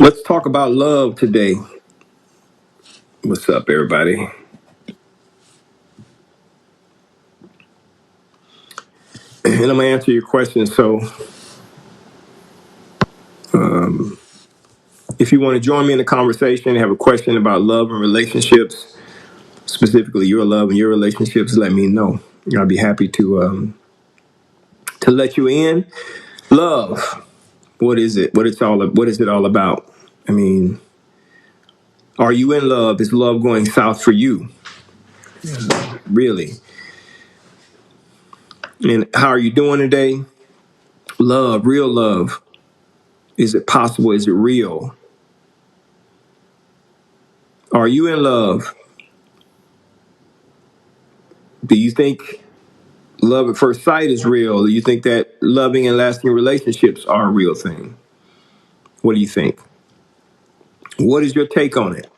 Let's talk about love today. What's up, everybody? And I'm gonna answer your question. So, if you want to join me in the conversation, have a question about love and relationships, specifically your love and your relationships, let me know. I'll be happy to let you in. Love. What is it? What is it all about? I mean, are you in love? Is love going south for you? Really? And how are you doing today? Love, real love. Is it possible? Is it real? Are you in love? Do you think love at first sight is real? Do you think that loving and lasting relationships are a real thing? What do you think? What is your take on it?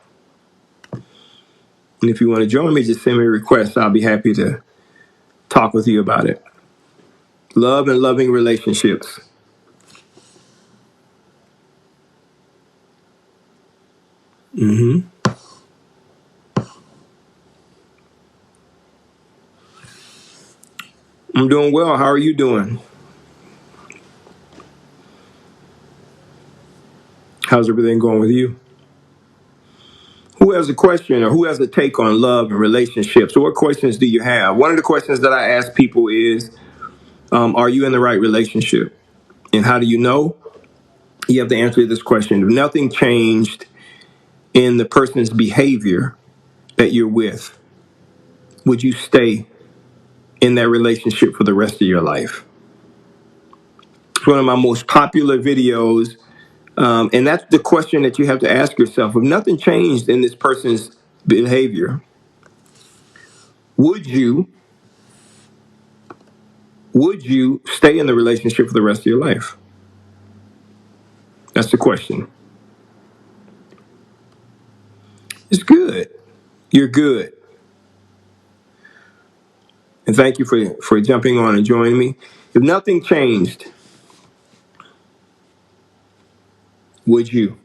And if you want to join me, just send me a request. I'll be happy to talk with you about it. Love and loving relationships. hmm I'm doing well. How are you doing? How's everything going with you? Who has a question or who has a take on love and relationships? So what questions do you have? One of the questions that I ask people is, are you in the right relationship? And how do you know? You have to answer this question. If nothing changed in the person's behavior that you're with, would you stay in that relationship for the rest of your life? It's one of my most popular videos. And that's the question that you have to ask yourself. If nothing changed in this person's behavior, would you would you stay in the relationship for the rest of your life? That's the question. It's good. You're good. And thank you for jumping on and joining me. If nothing changed, would you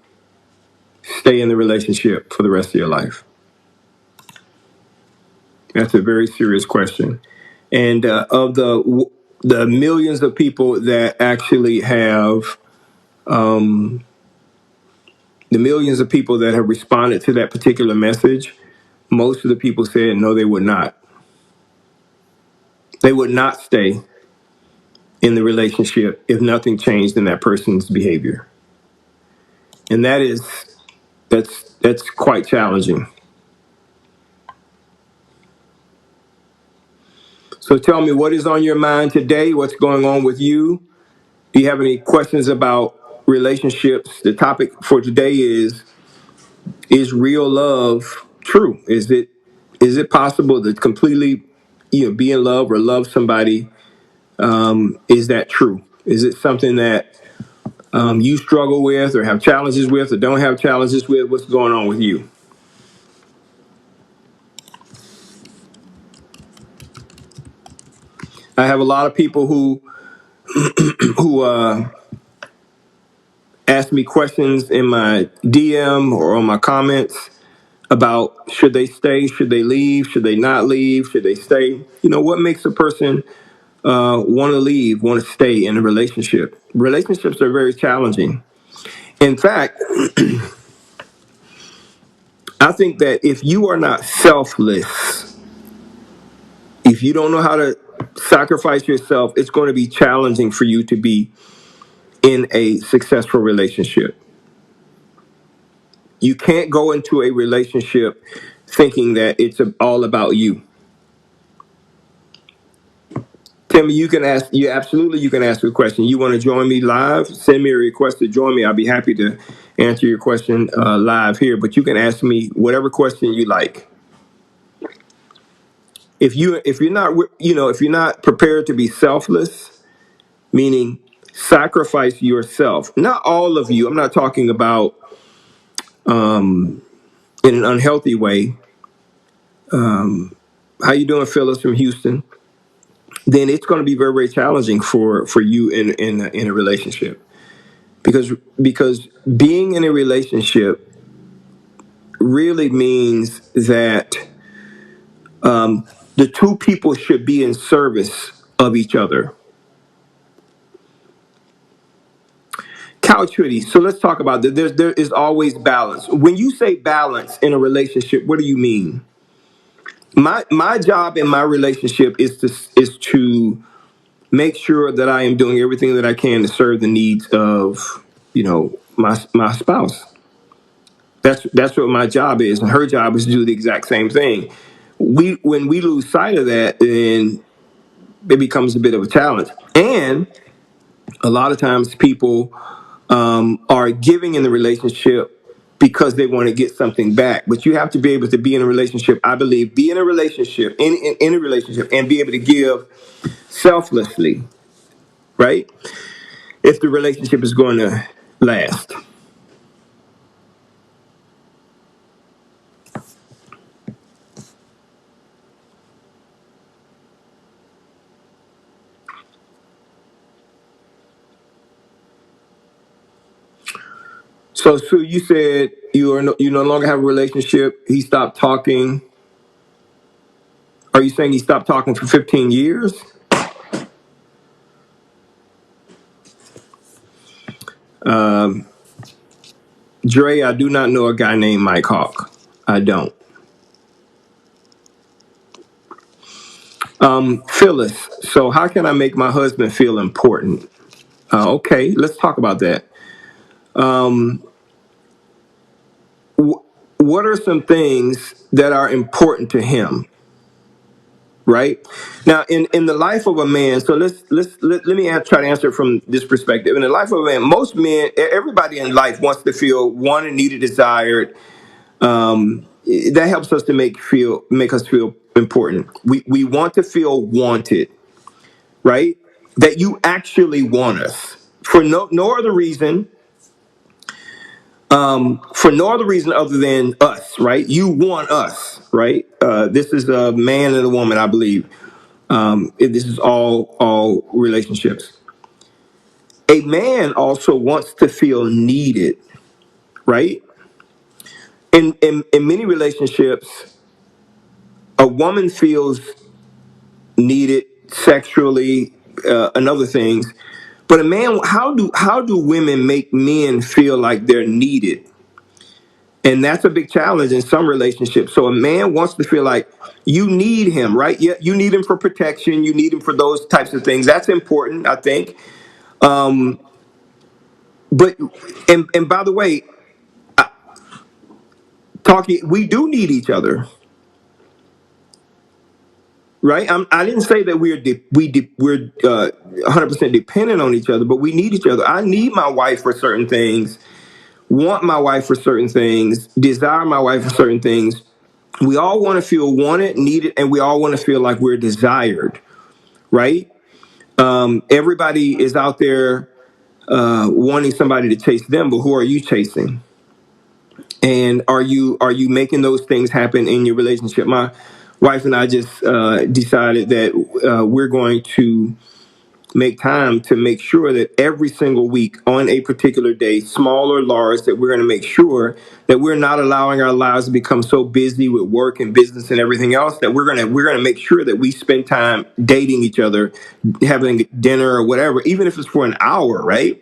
stay in the relationship for the rest of your life? That's a very serious question. And of the millions of people that actually have the millions of people that have responded to that particular message, most of the people said no, they would not. They would not stay in the relationship if nothing changed in that person's behavior. And that's quite challenging. So tell me, what is on your mind today? What's going on with you? Do you have any questions about relationships? The topic for today is real love true? Is it possible to completely be in love or love somebody? Is that true? Is it something that you struggle with or have challenges with or don't have challenges with? What's going on with you? I have a lot of people who ask me questions in my DM or on my comments about should they stay, should they leave, should they not leave, should they stay? What makes a person want to leave, want to stay in a relationship? Relationships are very challenging. In fact, I think that if you are not selfless, if you don't know how to sacrifice yourself, it's going to be challenging for you to be in a successful relationship. You can't go into a relationship thinking that it's all about you. Timmy, you can ask a question. You want to join me live? Send me a request to join me. I'll be happy to answer your question live here, but you can ask me whatever question you like. If you're not prepared to be selfless, meaning sacrifice yourself. Not all of you. I'm not talking about in an unhealthy way. How you doing, Phyllis from Houston? Then it's going to be very, very challenging for you in a relationship. because because being in a relationship really means that the two people should be in service of each other. Couch hoodie. So let's talk about that. There is always balance. When you say balance in a relationship, what do you mean? My job in my relationship is to make sure that I am doing everything that I can to serve the needs of my spouse. That's what my job is, and her job is to do the exact same thing. When we lose sight of that, then it becomes a bit of a challenge. And a lot of times people are giving in the relationship because they want to get something back. But you have to be able to be in a relationship. I believe be in a relationship, in a relationship, and be able to give selflessly, right? If the relationship is going to last. So, Sue, you said you no longer have a relationship. He stopped talking. Are you saying he stopped talking for 15 years? Dre, I do not know a guy named Mike Hawk. I don't. Phyllis, so how can I make my husband feel important? Okay, let's talk about that. What are some things that are important to him? Right now, in the life of a man. So let me try to answer it from this perspective. In the life of a man, most men, everybody in life wants to feel wanted, needed, desired. That helps us to make us feel important. We want to feel wanted, right? That you actually want us for no other reason, for no other reason other than us, right? You want us, right? This is a man and a woman, I believe. This is all relationships. A man also wants to feel needed, right? In many relationships, a woman feels needed sexually and other things. But a man, how do women make men feel like they're needed? And that's a big challenge in some relationships. So a man wants to feel like you need him, right? Yeah, you need him for protection. You need him for those types of things. That's important, I think. But and by the way, talking, we do need each other, right? I didn't say that we're 100% dependent on each other, but we need each other. I need my wife for certain things, want my wife for certain things, desire my wife for certain things. We all want to feel wanted, needed, and we all want to feel like we're desired, right? Everybody is out there wanting somebody to chase them, but who are you chasing? And are you making those things happen in your relationship? My wife and I just decided that we're going to make time to make sure that every single week on a particular day, small or large, that we're going to make sure that we're not allowing our lives to become so busy with work and business and everything else, that we're going to make sure that we spend time dating each other, having dinner or whatever, even if it's for an hour, right?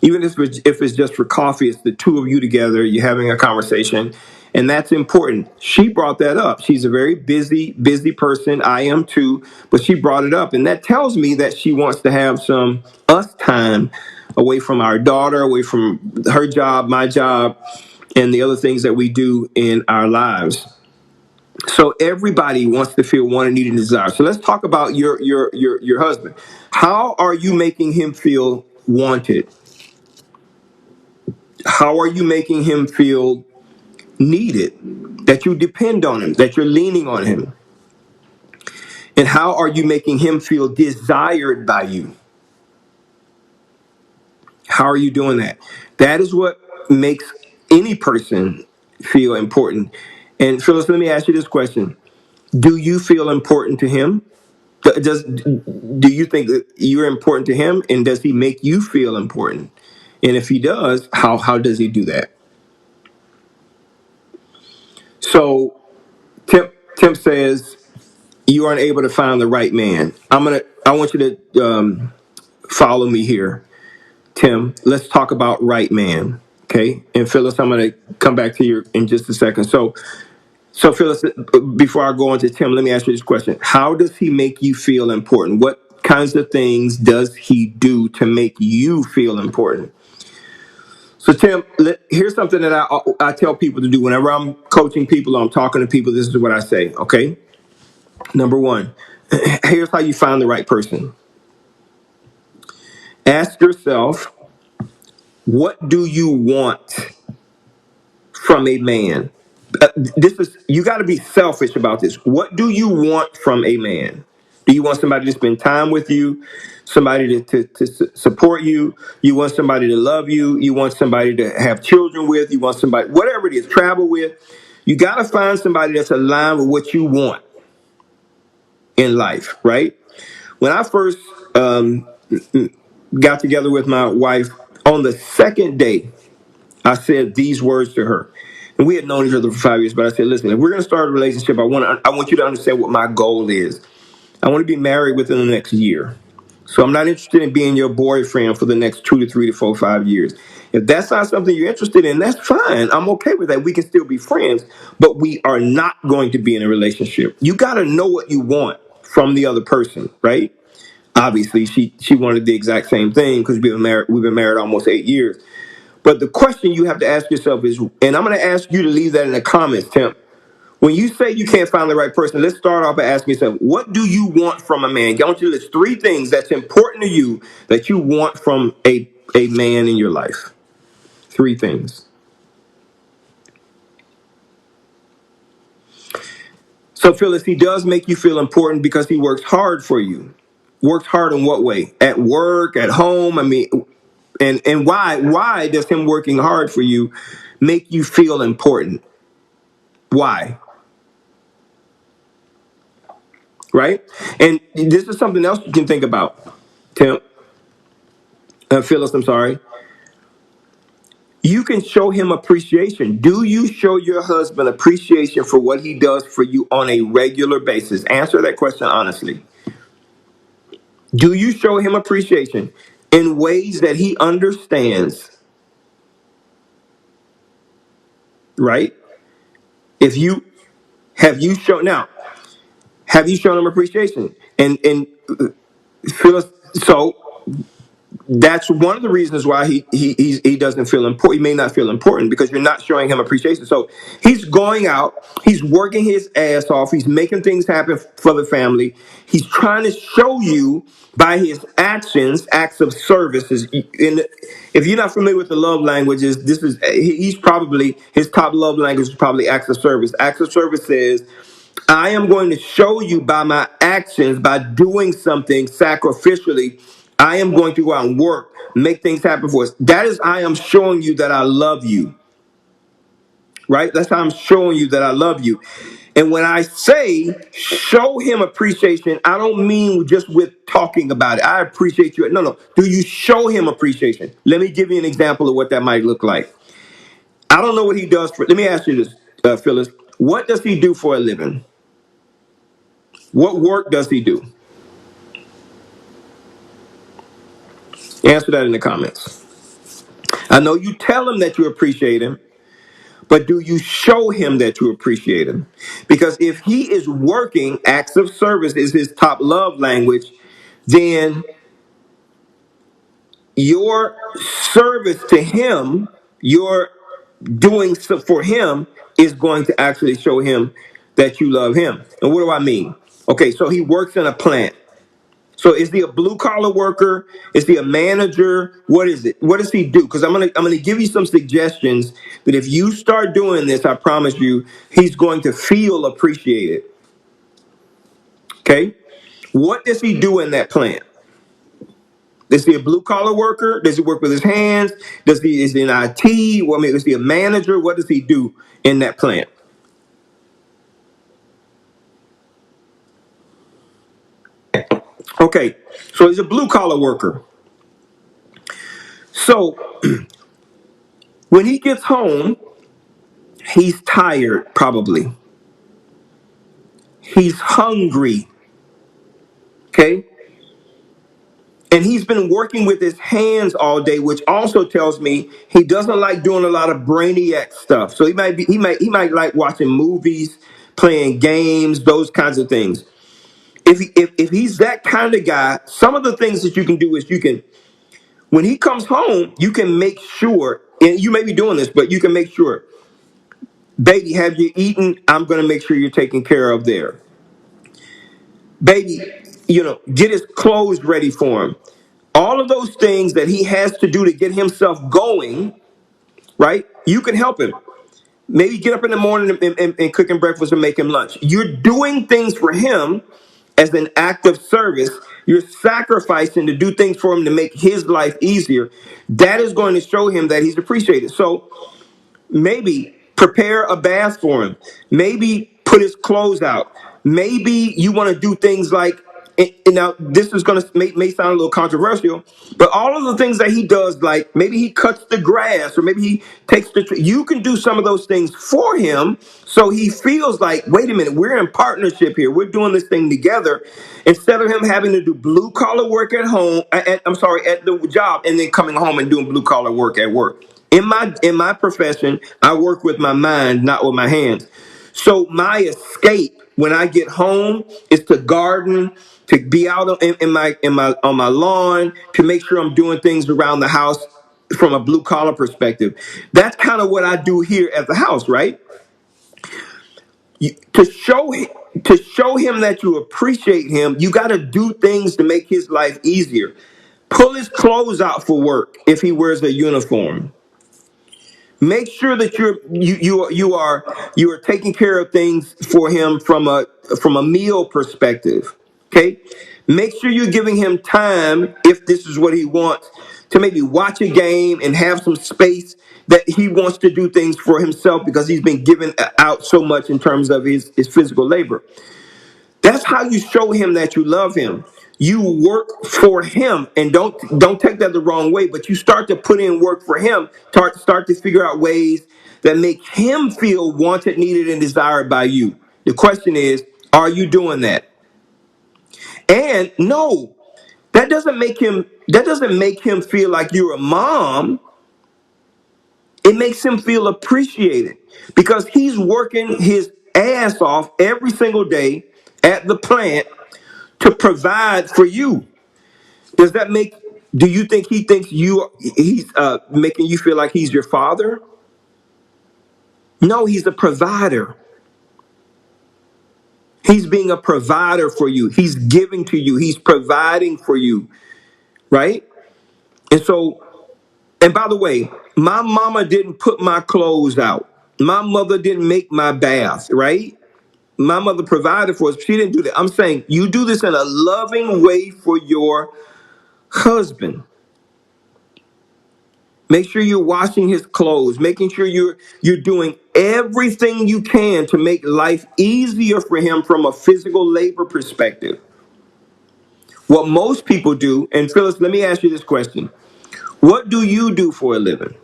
Even if it's just for coffee, it's the two of you together, you're having a conversation. And that's important. She brought that up. She's a very busy person. I am too, but she brought it up. And that tells me that she wants to have some us time away from our daughter, away from her job, my job, and the other things that we do in our lives. So everybody wants to feel wanted, needed, and desired. So let's talk about your husband. How are you making him feel wanted? How are you making him feel needed? That you depend on him, that you're leaning on him? And how are you making him feel desired by you? How are you doing that? That is what makes any person feel important. And Phyllis, let me ask you this question. Do you feel important to him? Do you think that you're important to him? And does he make you feel important? And if he does, how does he do that? So Tim says you aren't able to find the right man. I want you to follow me here, Tim. Let's talk about right man. Okay. And Phyllis, I'm gonna come back to you in just a second. So Phyllis, before I go on to Tim, let me ask you this question. How does he make you feel important? What kinds of things does he do to make you feel important? So Tim, here's something that I tell people to do whenever I'm coaching people or I'm talking to people. This is what I say. Okay. Number one, here's how you find the right person. Ask yourself, what do you want from a man? This is you got to be selfish about this. What do you want from a man? Do you want somebody to spend time with you? Somebody to support you? You want somebody to love you? You want somebody to have children with? You want somebody, whatever it is, travel with? You got to find somebody that's aligned with what you want in life, right? When I first got together with my wife, on the second day, I said these words to her. And we had known each other for 5 years, but I said, listen, if we're going to start a relationship, I want you to understand what my goal is. I want to be married within the next year. So I'm not interested in being your boyfriend for the next 2 to 3 to 4, 5 years. If that's not something you're interested in, that's fine. I'm okay with that. We can still be friends, but we are not going to be in a relationship. You got to know what you want from the other person, right? Obviously, she wanted the exact same thing because we've been married almost 8 years. But the question you have to ask yourself is, and I'm going to ask you to leave that in the comments, Tim. When you say you can't find the right person, let's start off by asking yourself, what do you want from a man? I want you to list 3 things that's important to you that you want from a man in your life. 3 things. So, Phyllis, he does make you feel important because he works hard for you. Works hard in what way? At work, at home? I mean, and why does him working hard for you make you feel important? Why? Right? And this is something else you can think about, Tim. Phyllis, I'm sorry. You can show him appreciation. Do you show your husband appreciation for what he does for you on a regular basis? Answer that question honestly. Do you show him appreciation in ways that he understands? Right? If you have you shown now, have you shown him appreciation? And Phyllis, so that's one of the reasons why he doesn't feel important. He may not feel important because you're not showing him appreciation. So he's going out, he's working his ass off, he's making things happen for the family. He's trying to show you by his actions, acts of service. If you're not familiar with the love languages, he's probably his top love language is probably acts of service. Acts of service says, I am going to show you by my actions, by doing something sacrificially. I am going to go out and work, make things happen for us. That is, I am showing you that I love you, right? That's how I'm showing you that I love you. And when I say show him appreciation, I don't mean just with talking about it. I appreciate you. No. Do you show him appreciation? Let me give you an example of what that might look like. I don't know what he does for, let me ask you this, Phyllis. What does he do for a living? What work does he do? Answer that in the comments. I know you tell him that you appreciate him, but do you show him that you appreciate him? Because if he is working, acts of service is his top love language, then your service to him, your doing so for him is going to actually show him that you love him. And what do I mean? Okay, so he works in a plant. So is he a blue collar worker? Is he a manager? What is it? What does he do? Because I'm gonna give you some suggestions that if you start doing this, I promise you, he's going to feel appreciated. Okay? What does he do in that plant? Is he a blue collar worker? Does he work with his hands? Is he in IT? Well, I mean, is he a manager? What does he do in that plant? Okay, so he's a blue collar worker. So when he gets home, he's tired, probably. He's hungry. Okay. And he's been working with his hands all day, which also tells me he doesn't like doing a lot of brainiac stuff. So he might like watching movies, playing games, those kinds of things. If he's that kind of guy, some of the things that you can do is you can, when he comes home, you can make sure, and you may be doing this, but you can make sure, baby, have you eaten? I'm going to make sure you're taken care of there. Baby, get his clothes ready for him. All of those things that he has to do to get himself going, right? You can help him. Maybe get up in the morning and cook him breakfast and make him lunch. You're doing things for him as an act of service. You're sacrificing to do things for him to make his life easier. That is going to show him that he's appreciated. So maybe prepare a bath for him. Maybe put his clothes out. Maybe you want to do things like, and now this is going to may sound a little controversial, but all of the things that he does, like maybe he cuts the grass or maybe he takes the tree. You can do some of those things for him so he feels like, wait a minute, we're in partnership here. We're doing this thing together. Instead of him having to do blue collar work at home, at the job, and then coming home and doing blue collar work at work. In my profession, I work with my mind, not with my hands. So my escape when I get home is to garden, to be out in my on my lawn, to make sure I'm doing things around the house from a blue collar perspective. That's kind of what I do here at the house, right? To show him that you appreciate him, you got to do things to make his life easier. Pull his clothes out for work if he wears a uniform. Make sure that you are taking care of things for him from a meal perspective. Okay, make sure you're giving him time, if this is what he wants, to maybe watch a game and have some space that he wants to do things for himself because he's been given out so much in terms of his physical labor. That's how you show him that you love him. You work for him, and don't take that the wrong way, but you start to put in work for him. Start to figure out ways that make him feel wanted, needed, and desired by you. The question is, are you doing that? And no, that doesn't make him feel like you're a mom. It makes him feel appreciated because he's working his ass off every single day at the plant to provide for you. Does that make? Do you think he thinks he's making you feel like he's your father? No, he's a provider. He's being a provider for you. He's giving to you. He's providing for you, right? And so, and by the way, my mama didn't put my clothes out. My mother didn't make my bath, right? My mother provided for us. She didn't do that. I'm saying you do this in a loving way for your husband. Make sure you're washing his clothes, making sure you're doing everything you can to make life easier for him from a physical labor perspective. What most people do, and Phyllis, let me ask you this question. What do you do for a living?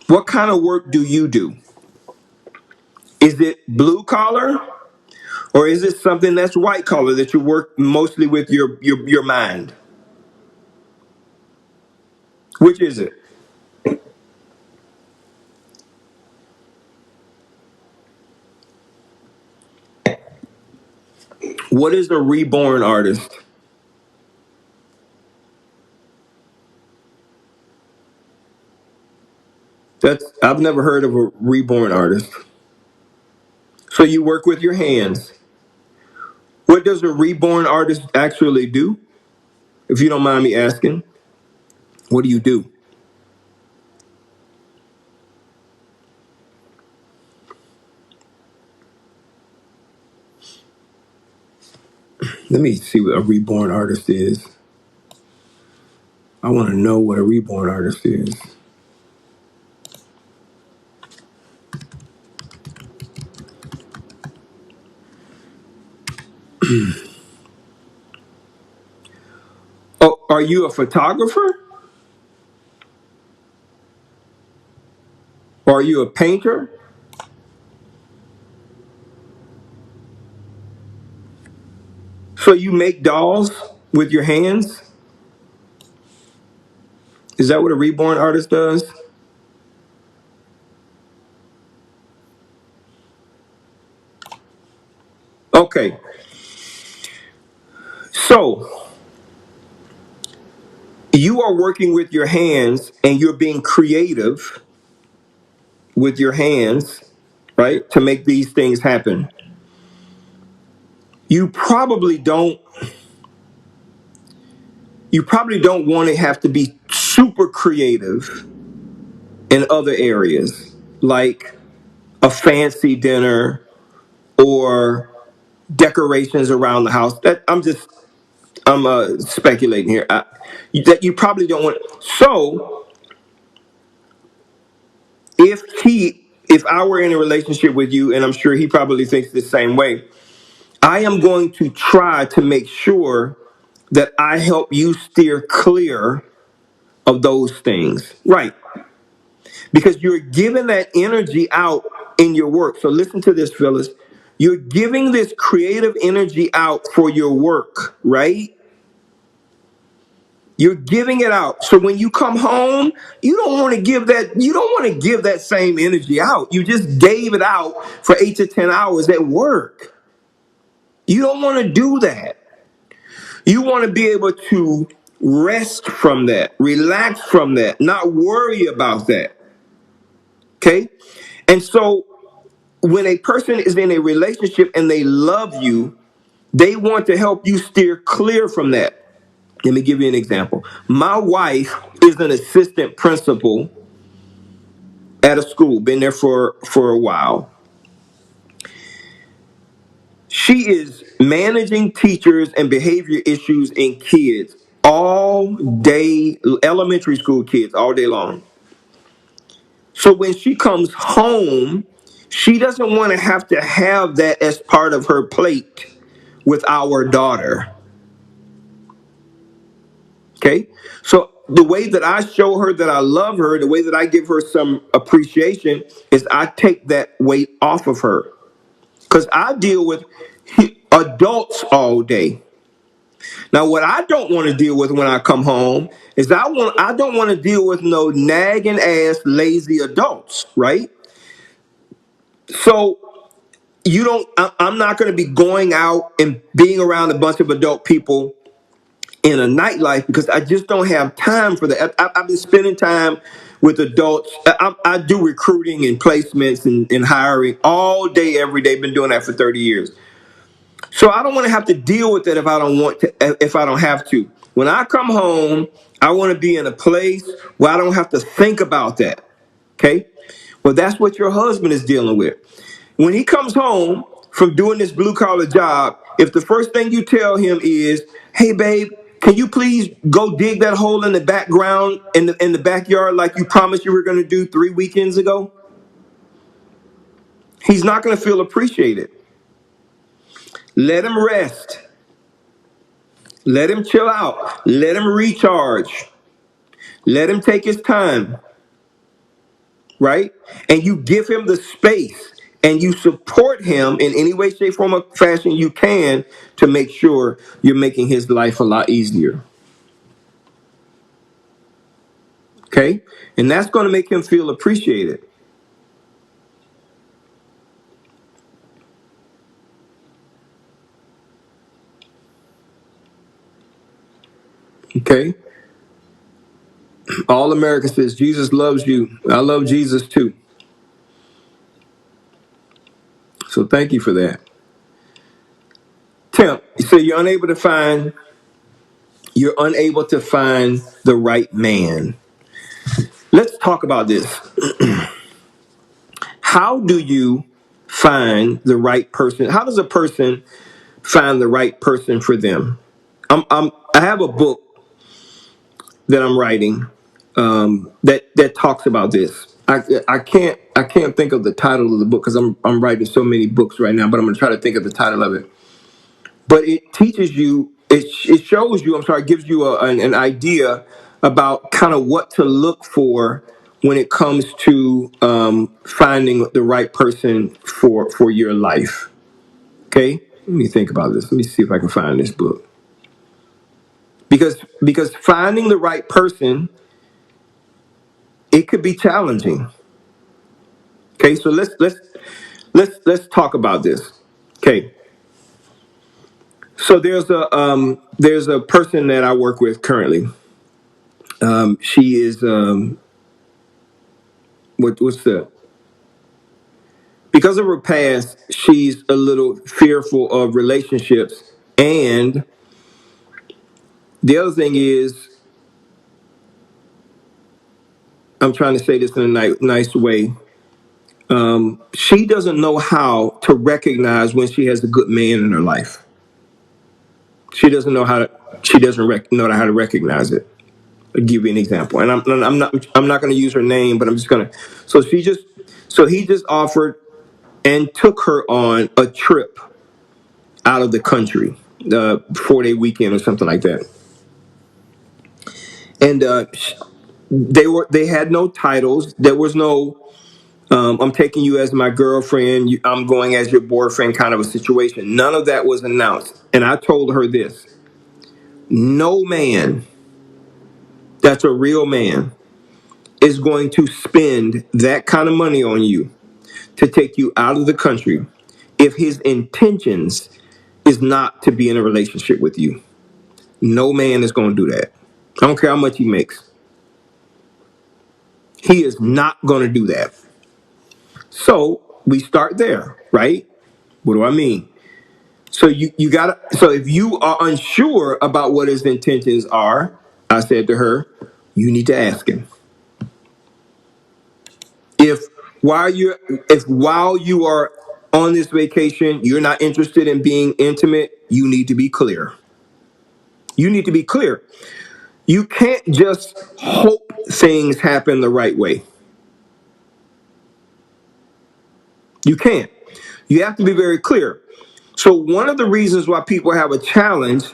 What kind of work do you do? Is it blue collar or is it something that's white collar that you work mostly with your mind? Which is it? What is a reborn artist? I've never heard of a reborn artist. So you work with your hands. What does a reborn artist actually do? If you don't mind me asking, what do you do? Let me see what a reborn artist is. I want to know what a reborn artist is. Oh, are you a photographer? Are you a painter? So you make dolls with your hands? Is that what a reborn artist does? Okay. So you are working with your hands and you're being creative with your hands, right? To make these things happen. You probably don't you probably don't want to have to be super creative in other areas, like a fancy dinner or decorations around the house. That I'm speculating here. That you probably don't want. So if I were in a relationship with you, and I'm sure he probably thinks the same way, I am going to try to make sure that I help you steer clear of those things. Right. Because you're giving that energy out in your work. So listen to this, Phyllis. You're giving this creative energy out for your work, right? You're giving it out. So when you come home, you don't want to give that same energy out. You just gave it out for 8 to 10 hours at work. You don't want to do that. You want to be able to rest from that, relax from that, not worry about that. Okay? And so when a person is in a relationship and they love you, they want to help you steer clear from that. Let me give you an example. My wife is an assistant principal at a school, been there for a while. She is managing teachers and behavior issues in kids all day, elementary school kids all day long. So when she comes home, she doesn't want to have that as part of her plate with our daughter. Okay? So the way that I show her that I love her, the way that I give her some appreciation is I take that weight off of her. Because I deal with adults all day. Now, what I don't want to deal with when I come home is I don't want to deal with no nagging ass lazy adults, right? So I'm not going to be going out and being around a bunch of adult people in a nightlife because I just don't have time for that. I've been spending time with adults. I do recruiting and placements and hiring all day, every day. Been doing that for 30 years. So I don't want to have to deal with it if I don't have to. When I come home, I want to be in a place where I don't have to think about that. Okay? Well, that's what your husband is dealing with. When he comes home from doing this blue collar job, if the first thing you tell him is, "Hey babe, can you please go dig that hole in the background in the backyard like you promised you were going to do 3 weekends ago?" He's not going to feel appreciated. Let him rest. Let him chill out. Let him recharge. Let him take his time, right? And you give him the space and you support him in any way, shape, form, or fashion you can to make sure you're making his life a lot easier. Okay? And that's going to make him feel appreciated. Okay? All America says Jesus loves you. I love Jesus too. So thank you for that. Tim, you say you're unable to find the right man. Let's talk about this. How do you find the right person? How does a person find the right person for them? I have a book that I'm writing that talks about this. I can't think of the title of the book because I'm writing so many books right now, but I'm going to try to think of the title of it. But it teaches you, it shows you, gives you an idea about kind of what to look for when it comes to finding the right person for your life. Okay, let me think about this. Let me see if I can find this book. Because finding the right person, it could be challenging. Okay, so let's talk about this. Okay, so there's a person that I work with currently. She is what's the because of her past, she's a little fearful of relationships. And the other thing is, I'm trying to say this in a nice way. She doesn't know how to recognize when she has a good man in her life. She doesn't know how to. She doesn't know how to recognize it. I'll give you an example, and I'm not going to use her name, but I'm just going to. So he just offered and took her on a trip out of the country, the 4-day weekend or something like that. And they had no titles. There was no I'm taking you as my girlfriend. I'm going as your boyfriend kind of a situation. None of that was announced. And I told her this: no man that's a real man is going to spend that kind of money on you to take you out of the country if his intentions is not to be in a relationship with you. No man is going to do that. I don't care how much he makes. He is not going to do that. So we start there, right? What do I mean? So you gotta. So if you are unsure about what his intentions are, I said to her, you need to ask him. If while you are on this vacation, you're not interested in being intimate, you need to be clear. You need to be clear. You can't just hope things happen the right way. You can't. You have to be very clear. So one of the reasons why people have a challenge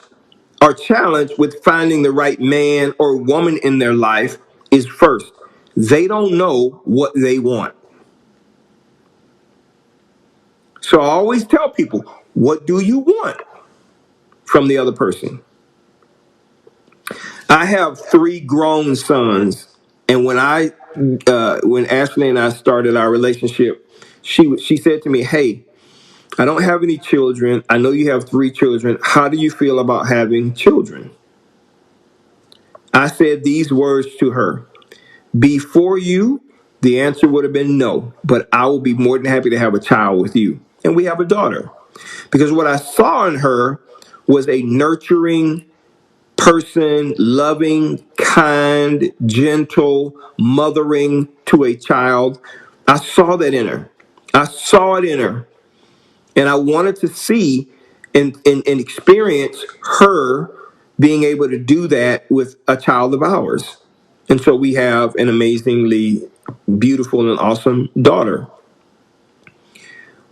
are challenged with finding the right man or woman in their life is first, they don't know what they want. So I always tell people, what do you want from the other person? I have 3 grown sons, and when Ashley and I started our relationship, she said to me, "Hey, I don't have any children. I know you have 3 children. How do you feel about having children?" I said these words to her: before you, the answer would have been no, but I will be more than happy to have a child with you. And we have a daughter. Because what I saw in her was a nurturing person, loving, kind, gentle, mothering to a child. I saw that in her. I saw it in her. And I wanted to see and experience her being able to do that with a child of ours. And so we have an amazingly beautiful and awesome daughter.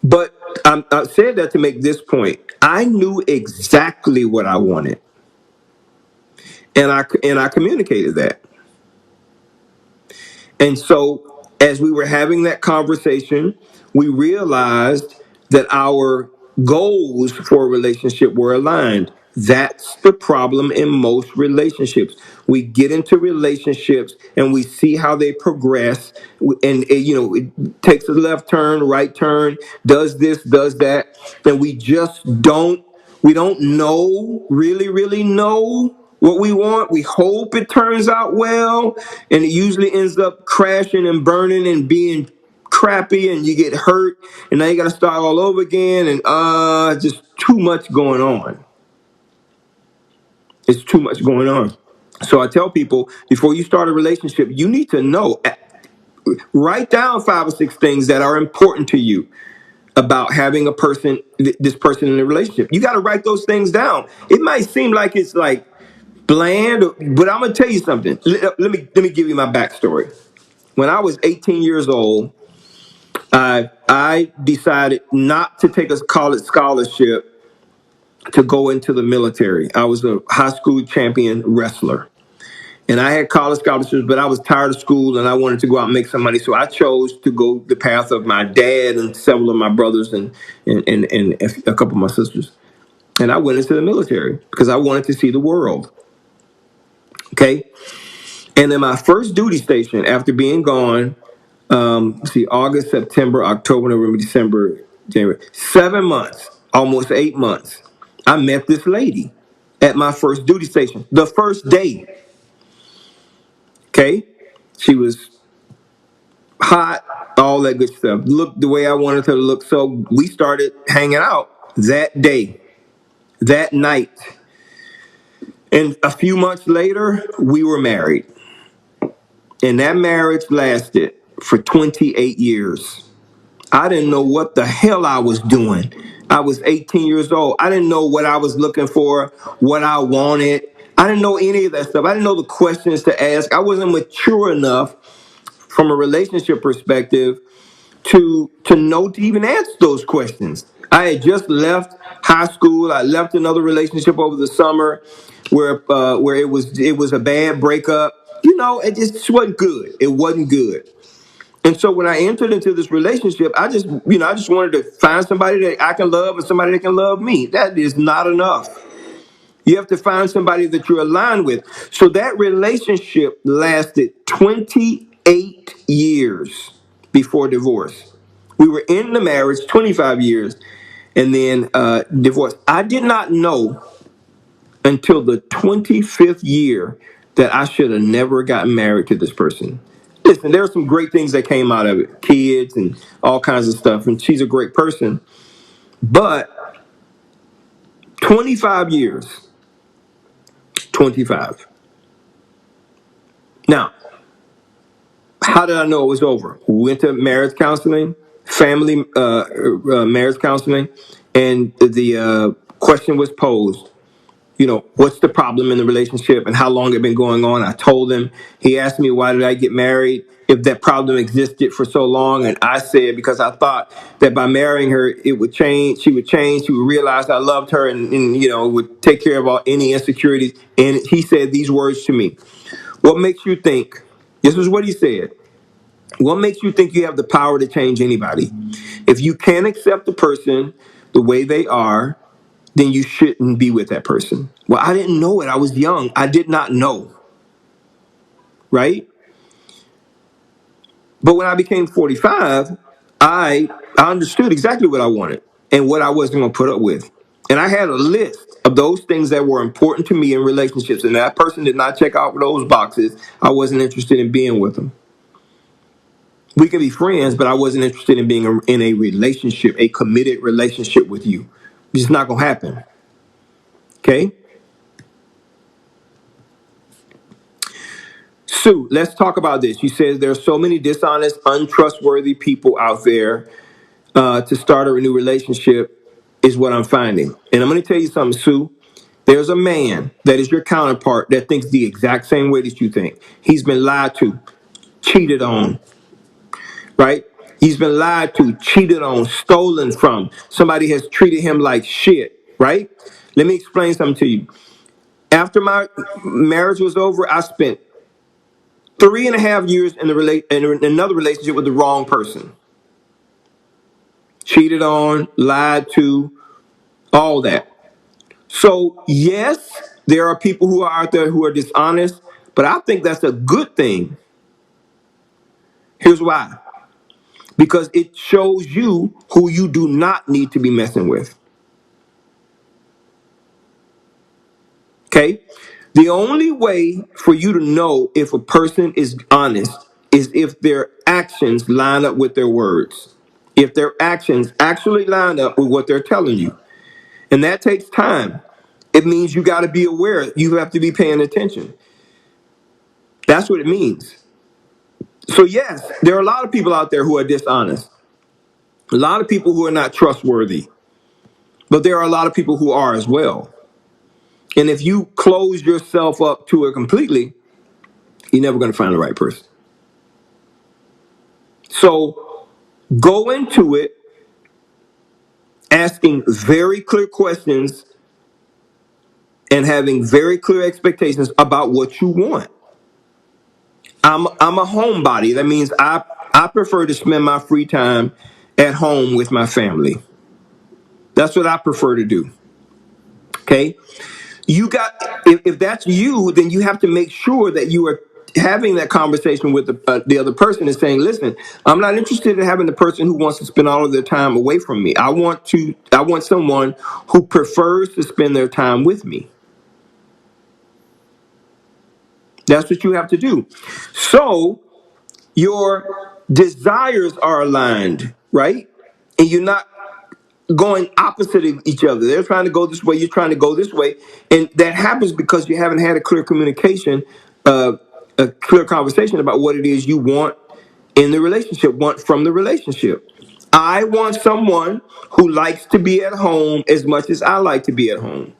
But I said that to make this point. I knew exactly what I wanted, and I communicated that. And so, as we were having that conversation, we realized that our goals for a relationship were aligned. That's the problem in most relationships. We get into relationships and we see how they progress, and it takes a left turn, right turn, does this, does that, and we don't know, really know what we want. We hope it turns out well, and it usually ends up crashing and burning and being crappy, and you get hurt, and now you got to start all over again, and just too much going on. It's too much going on. So I tell people, before you start a relationship, you need to know. Write down 5 or 6 things that are important to you about having this person in a relationship. You got to write those things down. It might seem like it's like bland, but I'm gonna tell you something. Let me give you my backstory. When I was 18 years old, I decided not to take a college scholarship to go into the military. I was a high school champion wrestler, And I had college scholarships, but I was tired of school and I wanted to go out and make some money. So I chose to go the path of my dad and several of my brothers and a couple of my sisters. And I went into the military because I wanted to see the world. Okay. And in my first duty station, after being gone, August, September, October, November, December, January, 7 months, almost 8 months, I met this lady at my first duty station, the first day. Okay. She was hot, all that good stuff. Looked the way I wanted her to look. So we started hanging out that day, that night. And a few months later, we were married. And that marriage lasted for 28 years. I didn't know what the hell I was doing. I was 18 years old. I didn't know what I was looking for, what I wanted. I didn't know any of that stuff. I didn't know the questions to ask. I wasn't mature enough from a relationship perspective to know to even answer those questions. I had just left high school. I left another relationship over the summer where it was a bad breakup. It just wasn't good. It wasn't good. And so when I entered into this relationship, I just wanted to find somebody that I can love and somebody that can love me. That is not enough. You have to find somebody that you're aligned with. So that relationship lasted 28 years before divorce. We were in the marriage 25 years and then divorce. I did not know until the 25th year that I should have never gotten married to this person. Listen, there are some great things that came out of it, kids and all kinds of stuff, and she's a great person. But 25 years, 25. Now, how did I know it was over? We went to marriage counseling, family marriage counseling, and the question was posed. What's the problem in the relationship and how long it been going on? I told him. He asked me, why did I get married if that problem existed for so long? And I said, because I thought that by marrying her, it would change. She would change. She would realize I loved her and would take care of any insecurities. And he said these words to me. What makes you think, this is what he said, what makes you think you have the power to change anybody? If you can't accept the person the way they are, then you shouldn't be with that person. Well, I didn't know it. I was young. I did not know. Right? But when I became 45, I understood exactly what I wanted and what I wasn't going to put up with. And I had a list of those things that were important to me in relationships. And that person did not check out those boxes. I wasn't interested in being with them. We can be friends, but I wasn't interested in being in a relationship, a committed relationship with you. It's just not going to happen. Okay? Sue, let's talk about this. She says there are so many dishonest, untrustworthy people out there to start a new relationship is what I'm finding. And I'm going to tell you something, Sue. There's a man that is your counterpart that thinks the exact same way that you think. He's been lied to, cheated on, right? He's been lied to, cheated on, stolen from. Somebody has treated him like shit, right? Let me explain something to you. After my marriage was over, I spent 3.5 years in another relationship with the wrong person. Cheated on, lied to, all that. So, yes, there are people who are out there who are dishonest, but I think that's a good thing. Here's why. Because it shows you who you do not need to be messing with. Okay? The only way for you to know if a person is honest is if their actions line up with their words. If their actions actually line up with what they're telling you. And that takes time. It means you got to be aware. You have to be paying attention. That's what it means. So, yes, there are a lot of people out there who are dishonest. A lot of people who are not trustworthy. But there are a lot of people who are as well. And if you close yourself up to it completely, you're never going to find the right person. So go into it asking very clear questions and having very clear expectations about what you want. I'm a homebody. That means I prefer to spend my free time at home with my family. That's what I prefer to do. Okay? You got if that's you, then you have to make sure that you are having that conversation with the other person and saying, listen, I'm not interested in having the person who wants to spend all of their time away from me. I want someone who prefers to spend their time with me. That's what you have to do. So your desires are aligned, right? And you're not going opposite of each other. They're trying to go this way, you're trying to go this way. And that happens because you haven't had a clear communication, a clear conversation about what it is you want in the relationship, want from the relationship. I want someone who likes to be at home as much as I like to be at home.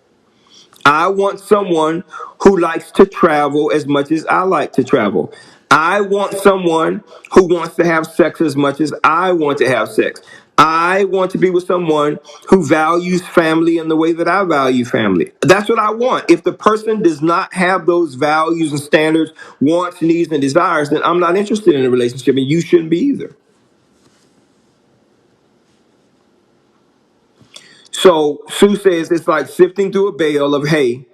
I want someone who likes to travel as much as I like to travel. I want someone who wants to have sex as much as I want to have sex. I want to be with someone who values family in the way that I value family. That's what I want. If the person does not have those values and standards, wants, needs, and desires, then I'm not interested in a relationship, and you shouldn't be either. So Sue says it's like sifting through a bale of hay.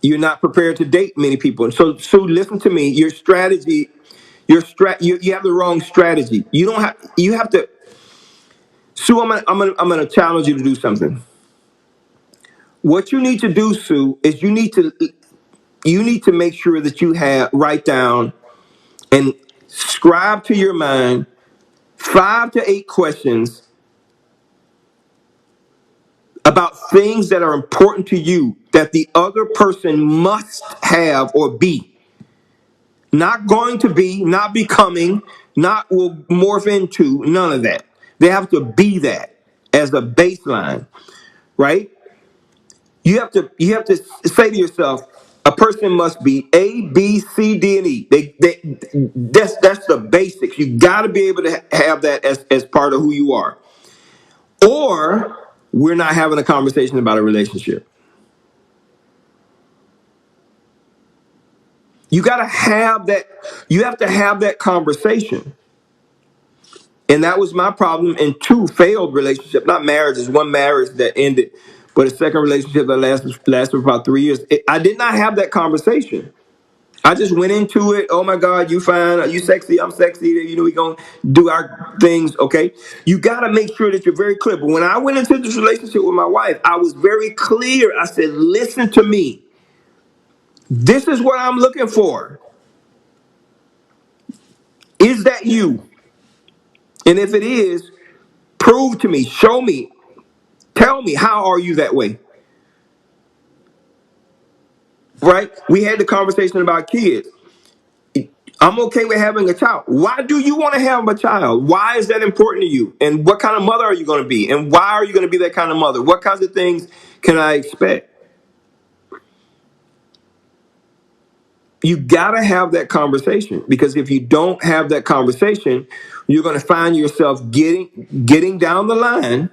You're not prepared to date many people. And so, listen to me. Your strategy, you have the wrong strategy. You don't have. You have to. Sue, I'm gonna challenge you to do something. What you need to do, Sue, is you need to make sure that you have write down and scribe to your mind 5 to 8 questions about things that are important to you that the other person must have or be. Not going to be, not becoming, not will morph into, none of that. They have to be that as a baseline, right? You have to say to yourself, a person must be A, B, C, D, and E. That's the basics. You got to be able to have that as part of who you are. Or we're not having a conversation about a relationship. You got to have that. You have to have that conversation. And that was my problem in 2 failed relationships, not marriages, one marriage that ended, but a second relationship that lasted for about 3 years. I did not have that conversation. I just went into it. Oh my God, you fine. You sexy. I'm sexy. You know, we going to do our things. Okay. You got to make sure that you're very clear. But when I went into this relationship with my wife, I was very clear. I said, listen to me. This is what I'm looking for. Is that you? And if it is, prove to me, show me, tell me, how are you that way? Right? We had the conversation about kids. I'm okay with having a child. Why do you want to have a child? Why is that important to you? And what kind of mother are you going to be? And why are you going to be that kind of mother? What kinds of things can I expect? You got to have that conversation, because if you don't have that conversation, you're going to find yourself getting down the line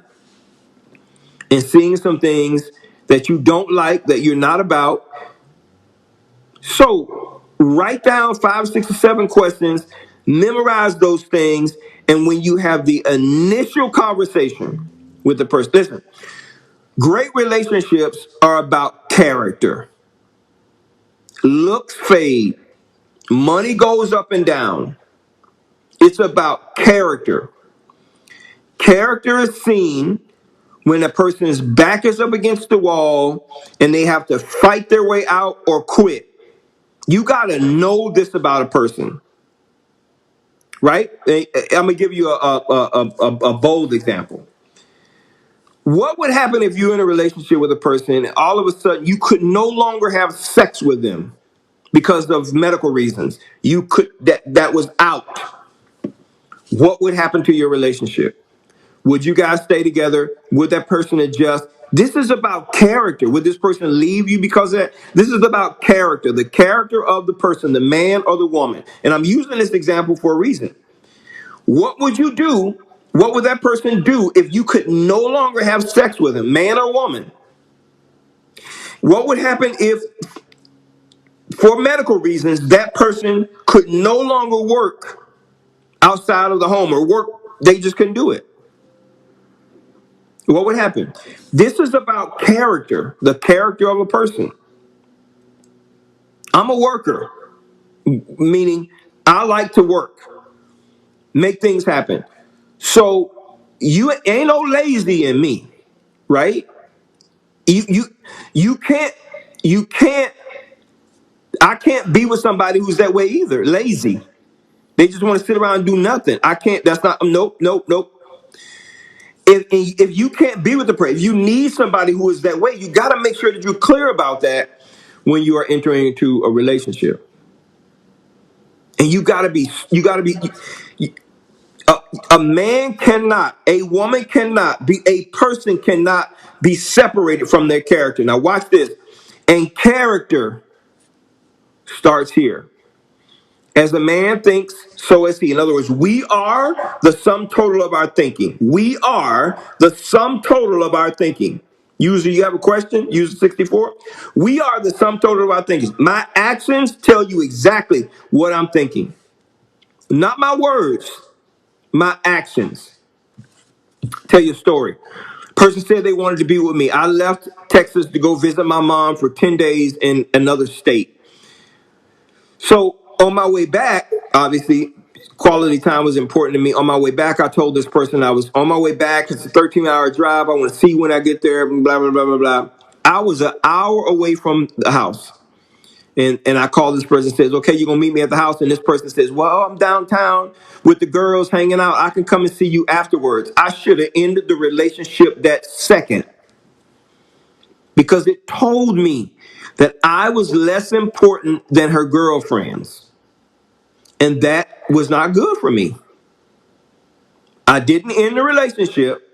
and seeing some things that you don't like, that you're not about. So write down 5, 6, or 7 questions, memorize those things, and when you have the initial conversation with the person, listen, great relationships are about character. Looks fade, money goes up and down. It's about character. Character is seen when a person's back is up against the wall and they have to fight their way out or quit. You got to know this about a person. Right? I'm gonna give you a bold example. What would happen if you're in a relationship with a person and all of a sudden you could no longer have sex with them because of medical reasons? You could that was out. What would happen to your relationship? Would you guys stay together? Would that person adjust? This is about character. Would this person leave you because of that? This is about character, the character of the person, the man or the woman. And I'm using this example for a reason. What would you do? What would that person do if you could no longer have sex with him, man or woman? What would happen if for medical reasons, that person could no longer work outside of the home or work, they just couldn't do it. What would happen? This is about character, the character of a person. I'm a worker, meaning I like to work, make things happen. So you ain't no lazy in me, right? You you you can't you can't I can't be with somebody who's that way either, lazy. They just want to sit around and do nothing. I can't. That's not. Nope. Nope. Nope. If you can't be with the person, if you need somebody who is that way, you got to make sure that you're clear about that when you are entering into a relationship. And you got to be. A, a man cannot. A woman cannot. Be a person cannot be separated from their character. Now watch this. And character starts here. As a man thinks, so is he. In other words, we are the sum total of our thinking. We are the sum total of our thinking. User, you have a question? User 64. We are the sum total of our thinking. My actions tell you exactly what I'm thinking. Not my words, my actions. Tell you a story. Person said they wanted to be with me. I left Texas to go visit my mom for 10 days in another state. So on my way back, obviously, quality time was important to me. On my way back, I told this person I was on my way back. It's a 13-hour drive. I want to see when I get there, blah, blah, blah, blah, blah. I was an hour away from the house. And I called this person, says, okay, you're going to meet me at the house. And this person says, well, I'm downtown with the girls hanging out. I can come and see you afterwards. I should have ended the relationship that second because it told me that I was less important than her girlfriends. And that was not good for me. I didn't end the relationship.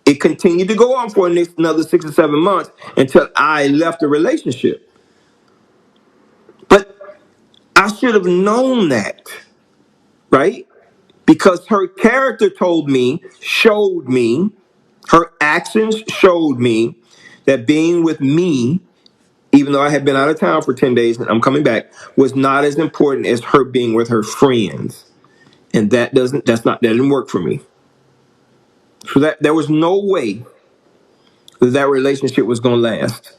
It continued to go on for another 6 or 7 months until I left the relationship. But I should have known that, right? Because her character showed me, her actions showed me that being with me, even though I had been out of town for 10 days and I'm coming back, was not as important as her being with her friends. And that didn't work for me. So that there was no way that relationship was going to last.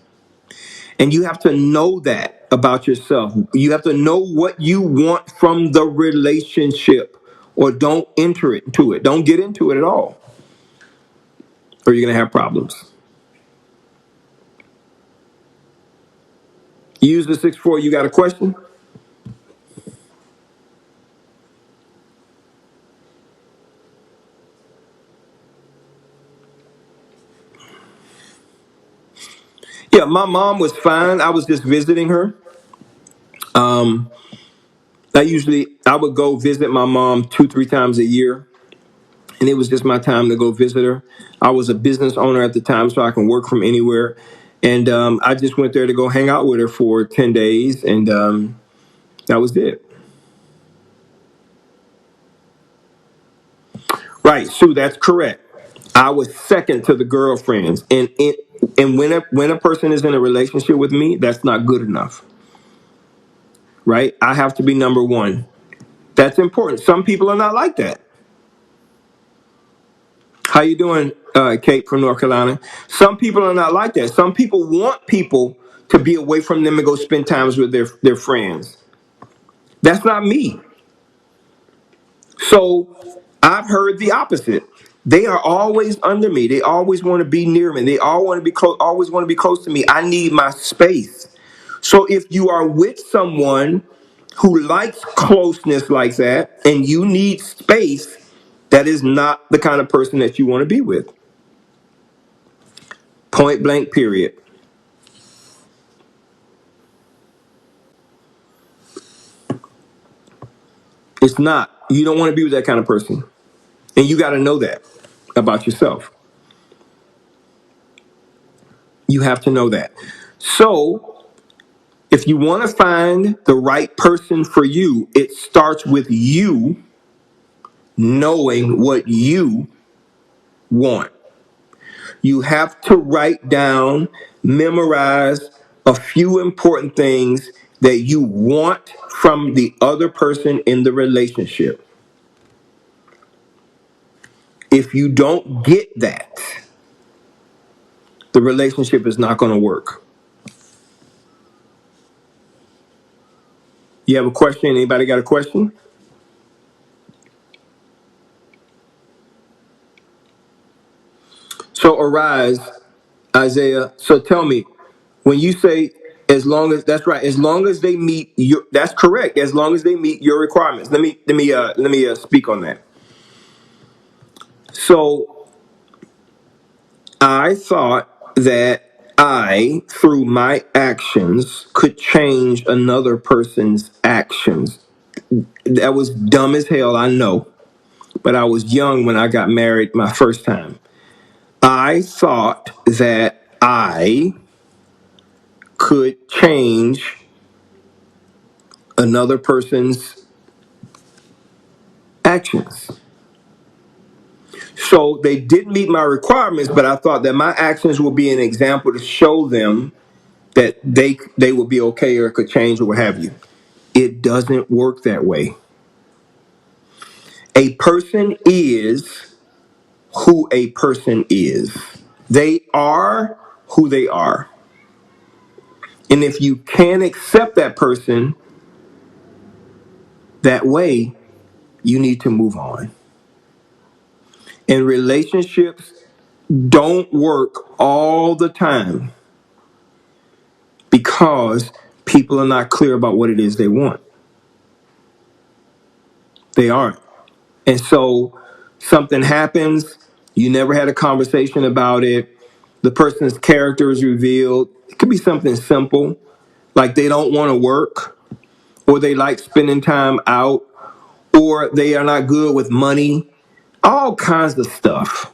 And you have to know that about yourself. You have to know what you want from the relationship, or don't enter into it. Don't get into it at all, or you're going to have problems. Use the 6-4. You got a question? Yeah, my mom was fine. I was just visiting her. Um, I would go visit my mom 2-3 times a year, and it was just my time to go visit her. I was a business owner at the time, so I can work from anywhere. And I just went there to go hang out with her for 10 days, and that was it. Right, Sue, that's correct. I was second to the girlfriends. And when a person is in a relationship with me, that's not good enough. Right? I have to be number one. That's important. Some people are not like that. How you doing, Kate from North Carolina? Some people are not like that. Some people want people to be away from them and go spend times with their friends. That's not me. So I've heard the opposite. They are always under me. They always want to be near me. They all want to be close. Always want to be close to me. I need my space. So if you are with someone who likes closeness like that, and you need space, that is not the kind of person that you want to be with. Point blank, period. It's not. You don't want to be with that kind of person. And you got to know that about yourself. You have to know that. So, if you want to find the right person for you, it starts with you knowing what you want. You have to write down, memorize a few important things that you want from the other person in the relationship, if you don't get that, the relationship is not going to work. You have a question? Anybody got a question? So arise, Isaiah. So tell me, when you say as long as that's right, as long as they meet your that's correct, as long as they meet your requirements. Let me speak on that. So I thought that I, through my actions, could change another person's actions. That was dumb as hell, I know. But I was young when I got married my first time. I thought that I could change another person's actions. So they didn't meet my requirements, but I thought that my actions would be an example to show them that they would be okay or could change or what have you. It doesn't work that way. A person is who a person is. They are who they are. And if you can't accept that person that way, you need to move on. And relationships don't work all the time because people are not clear about what it is they want. They aren't. And so something happens, you never had a conversation about it, the person's character is revealed. It could be something simple, like they don't want to work, or they like spending time out, or they are not good with money, all kinds of stuff.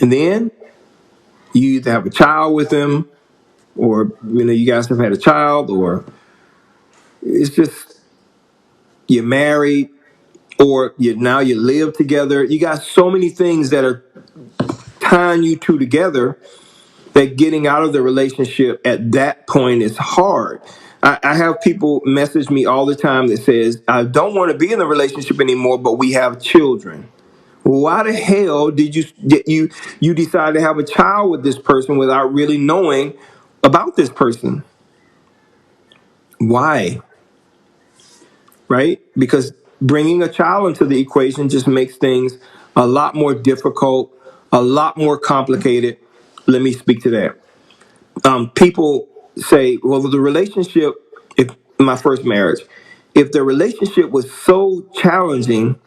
And then you either have a child with them, or you guys have had a child, or it's just you're married, or you live together. You got so many things that are tying you two together that getting out of the relationship at that point is hard. I have people message me all the time that says, I don't want to be in the relationship anymore, but we have children. Why the hell did you decide to have a child with this person without really knowing about this person? Why? Right? Because bringing a child into the equation just makes things a lot more difficult, a lot more complicated. Let me speak to that. People say, well, the relationship, if my first marriage, if the relationship was so challenging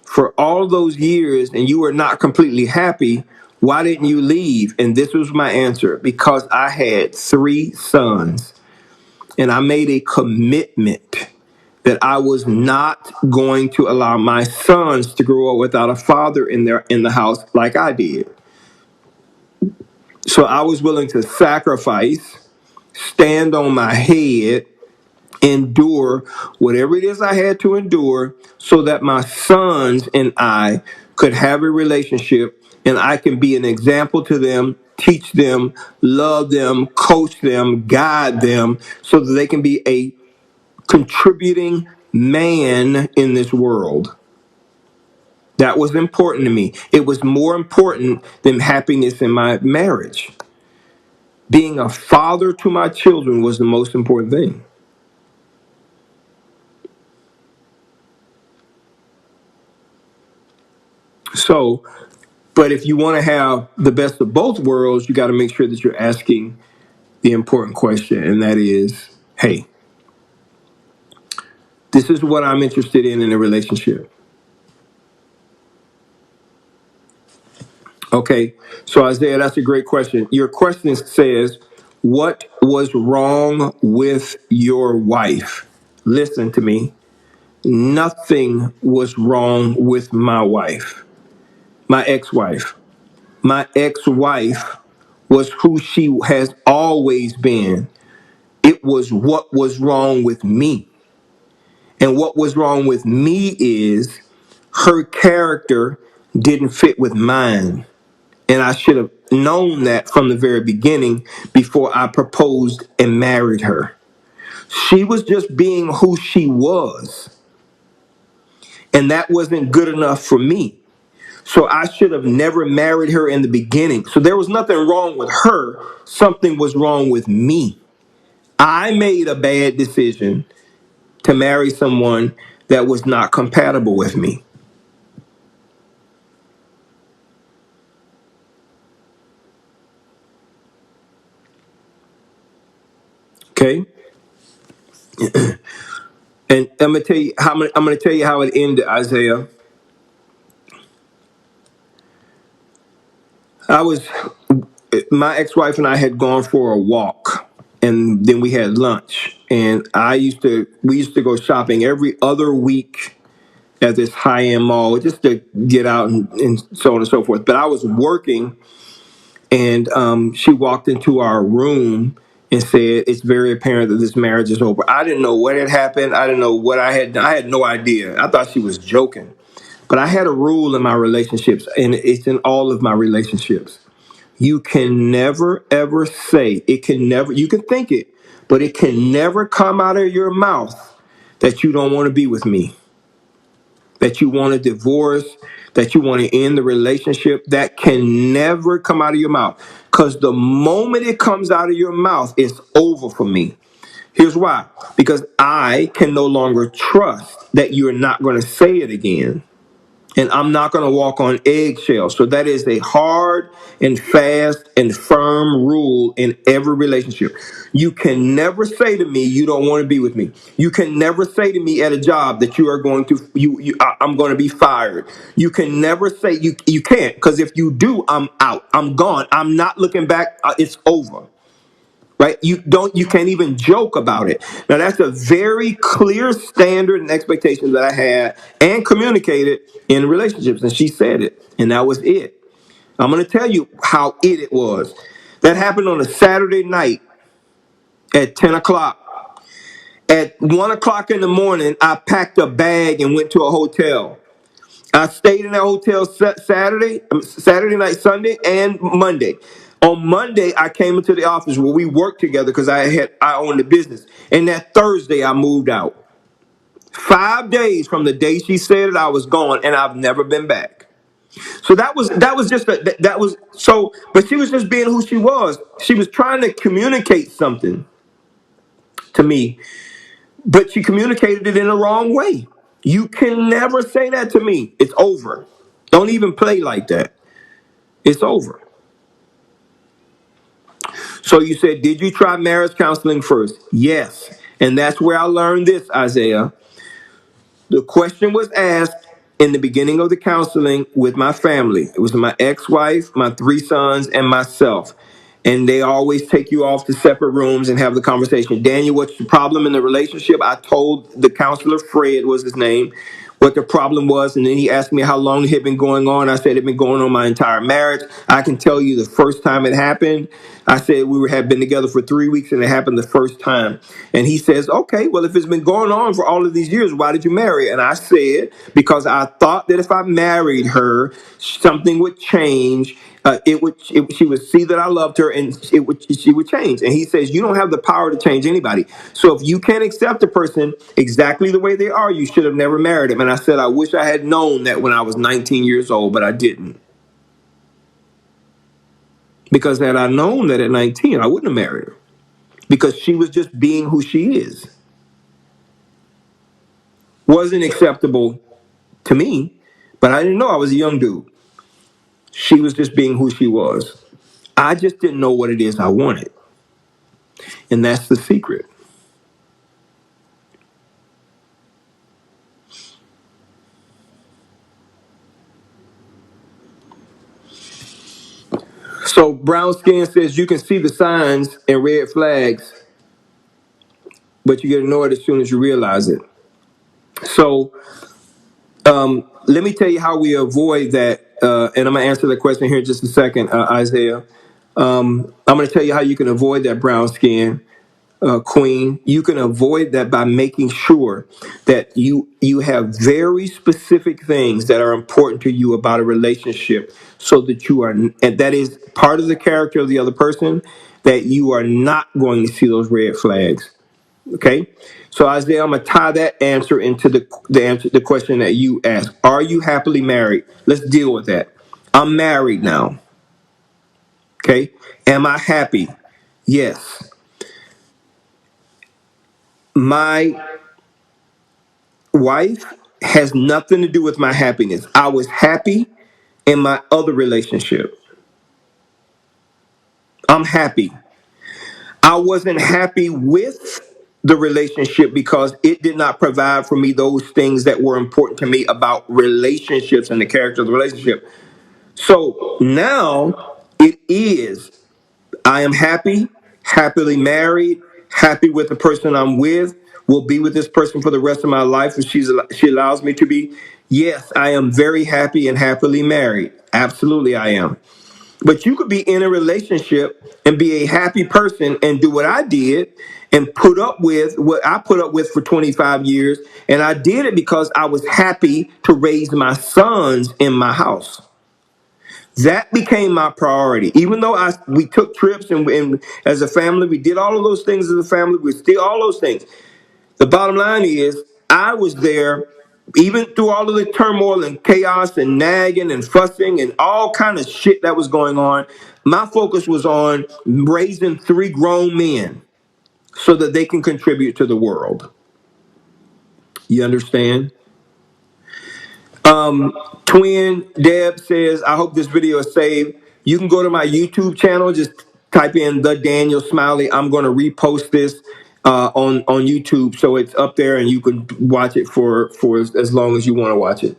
for all those years and you were not completely happy, why didn't you leave? And this was my answer: because I had 3 sons and I made a commitment that I was not going to allow my sons to grow up without a father in the house like I did. So I was willing to sacrifice, stand on my head, endure whatever it is I had to endure so that my sons and I could have a relationship and I can be an example to them, teach them, love them, coach them, guide them so that they can be a contributing man in this world. That was important to me. It was more important than happiness in my marriage. Being a father to my children was the most important thing. So, but if you want to have the best of both worlds, you got to make sure that you're asking the important question, and that is, hey, this is what I'm interested in a relationship. Okay, so Isaiah, that's a great question. Your question says, what was wrong with your wife? Listen to me. Nothing was wrong with my wife, my ex-wife. My ex-wife was who she has always been. It was what was wrong with me. And what was wrong with me is her character didn't fit with mine. And I should have known that from the very beginning before I proposed and married her. She was just being who she was. And that wasn't good enough for me. So I should have never married her in the beginning. So there was nothing wrong with her. Something was wrong with me. I made a bad decision to marry someone that was not compatible with me. Okay? And I'm gonna tell you how it ended, Isaiah. I was my ex-wife and I had gone for a walk, and then we had lunch. And we used to go shopping every other week at this high-end mall just to get out and so on and so forth. But I was working, and she walked into our room and said, "It's very apparent that this marriage is over." I didn't know what had happened. I didn't know what I had done. I had no idea. I thought she was joking. But I had a rule in my relationships, and it's in all of my relationships. You can never, ever say, you can think it, but it can never come out of your mouth that you don't want to be with me, that you want a divorce, that you want to end the relationship. That can never come out of your mouth. Because the moment it comes out of your mouth, it's over for me. Here's why. Because I can no longer trust that you're not going to say it again. And I'm not going to walk on eggshells. So that is a hard and fast and firm rule in every relationship. You can never say to me you don't want to be with me. You can never say to me at a job that you are going to I'm going to be fired. You can never say you can't, because if you do, I'm out. I'm gone. I'm not looking back. It's over. Right? You can't even joke about it. Now that's a very clear standard and expectation that I had and communicated in relationships. And she said it. And that was it. I'm going to tell you how it was. That happened on a Saturday night at 10 o'clock. At 1 o'clock in the morning, I packed a bag and went to a hotel. I stayed in that hotel Saturday night, Sunday, and Monday. On Monday, I came into the office where we worked together because I owned the business. And that Thursday, I moved out. 5 days from the day she said it, I was gone, and I've never been back. So that was so. But she was just being who she was. She was trying to communicate something to me, but she communicated it in the wrong way. You can never say that to me. It's over. Don't even play like that. It's over. So you said, did you try marriage counseling first? Yes. And that's where I learned this, Isaiah. The question was asked in the beginning of the counseling with my family. It was my ex-wife, my 3 sons, and myself. And they always take you off to separate rooms and have the conversation. Daniel, what's the problem in the relationship? I told the counselor, Fred was his name, what the problem was. And then he asked me how long it had been going on. I said it had been going on my entire marriage. I can tell you the first time it happened, I said had been together for 3 weeks and it happened the first time. And he says, okay, well, if it's been going on for all of these years, why did you marry? And I said, because I thought that if I married her, something would change. She would see that I loved her, and she would change. And he says, you don't have the power to change anybody. So if you can't accept a person exactly the way they are, you should have never married him. And I said, I wish I had known that when I was 19 years old, but I didn't. Because had I known that at 19, I wouldn't have married her. Because she was just being who she is. Wasn't acceptable to me, but I didn't know. I was a young dude. She was just being who she was. I just didn't know what it is I wanted. And that's the secret. So brown skin says you can see the signs and red flags, but you get annoyed as soon as you realize it. So let me tell you how we avoid that. And I'm going to answer that question here in just a second, Isaiah. I'm going to tell you how you can avoid that brown skin. Queen, you can avoid that by making sure that you have very specific things that are important to you about a relationship, so that you are, and that is part of the character of the other person, that you are not going to see those red flags. Okay, so Isaiah, I'm gonna tie that answer into the question that you asked. Are you happily married? Let's deal with that. I'm married now. Okay, am I happy? Yes. My wife has nothing to do with my happiness. I was happy in my other relationship. I'm happy. I wasn't happy with the relationship because it did not provide for me those things that were important to me about relationships and the character of the relationship. So now it is, I am happy, happily married, happy with the person I'm with, will be with this person for the rest of my life if she allows me to be. Yes, I am very happy and happily married. Absolutely, I am. But you could be in a relationship and be a happy person and do what I did and put up with what I put up with for 25 years. And I did it because I was happy to raise my sons in my house. That became my priority. Even though we took trips and as a family, we did all of those things as a family, we did all those things. The bottom line is I was there even through all of the turmoil and chaos and nagging and fussing and all kind of shit that was going on. My focus was on raising 3 grown men so that they can contribute to the world. You understand? Twin Deb says, I hope this video is saved. You can go to my YouTube channel, just type in the Daniel Smiley. I'm going to repost this on YouTube, so it's up there and you can watch it for as long as you want to watch it.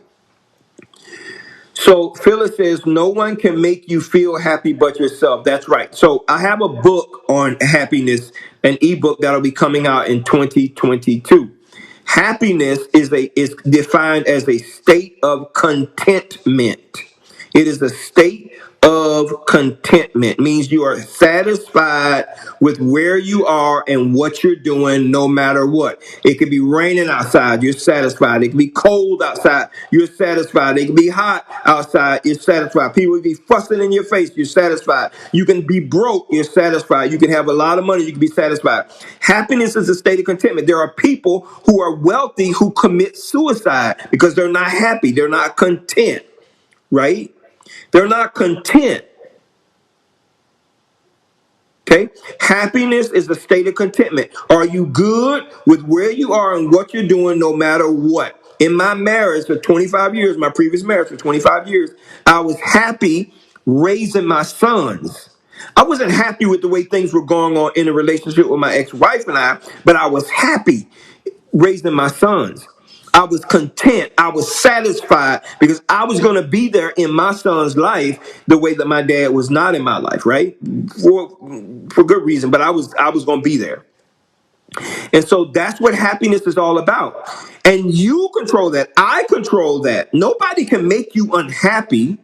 So Phyllis says, no one can make you feel happy but yourself. That's right. So I have a book on happiness, an ebook that'll be coming out in 2022. Happiness is defined as a state of contentment. It is a state of contentment. It means you are satisfied with where you are and what you're doing no matter what. It could be raining outside, you're satisfied. It could be cold outside, you're satisfied. It could be hot outside, you're satisfied. People would be fussing in your face, you're satisfied. You can be broke, you're satisfied. You can have a lot of money, you can be satisfied. Happiness is a state of contentment. There are people who are wealthy who commit suicide because they're not happy, they're not content, right? They're not content. Okay? Happiness is a state of contentment. Are you good with where you are and what you're doing no matter what? In my marriage for 25 years, my previous marriage for 25 years, I was happy raising my sons. I wasn't happy with the way things were going on in a relationship with my ex-wife and I, but I was happy raising my sons. I was content. I was satisfied because I was going to be there in my son's life the way that my dad was not in my life, right? For good reason, but I was going to be there. And so that's what happiness is all about. And you control that. I control that. Nobody can make you unhappy.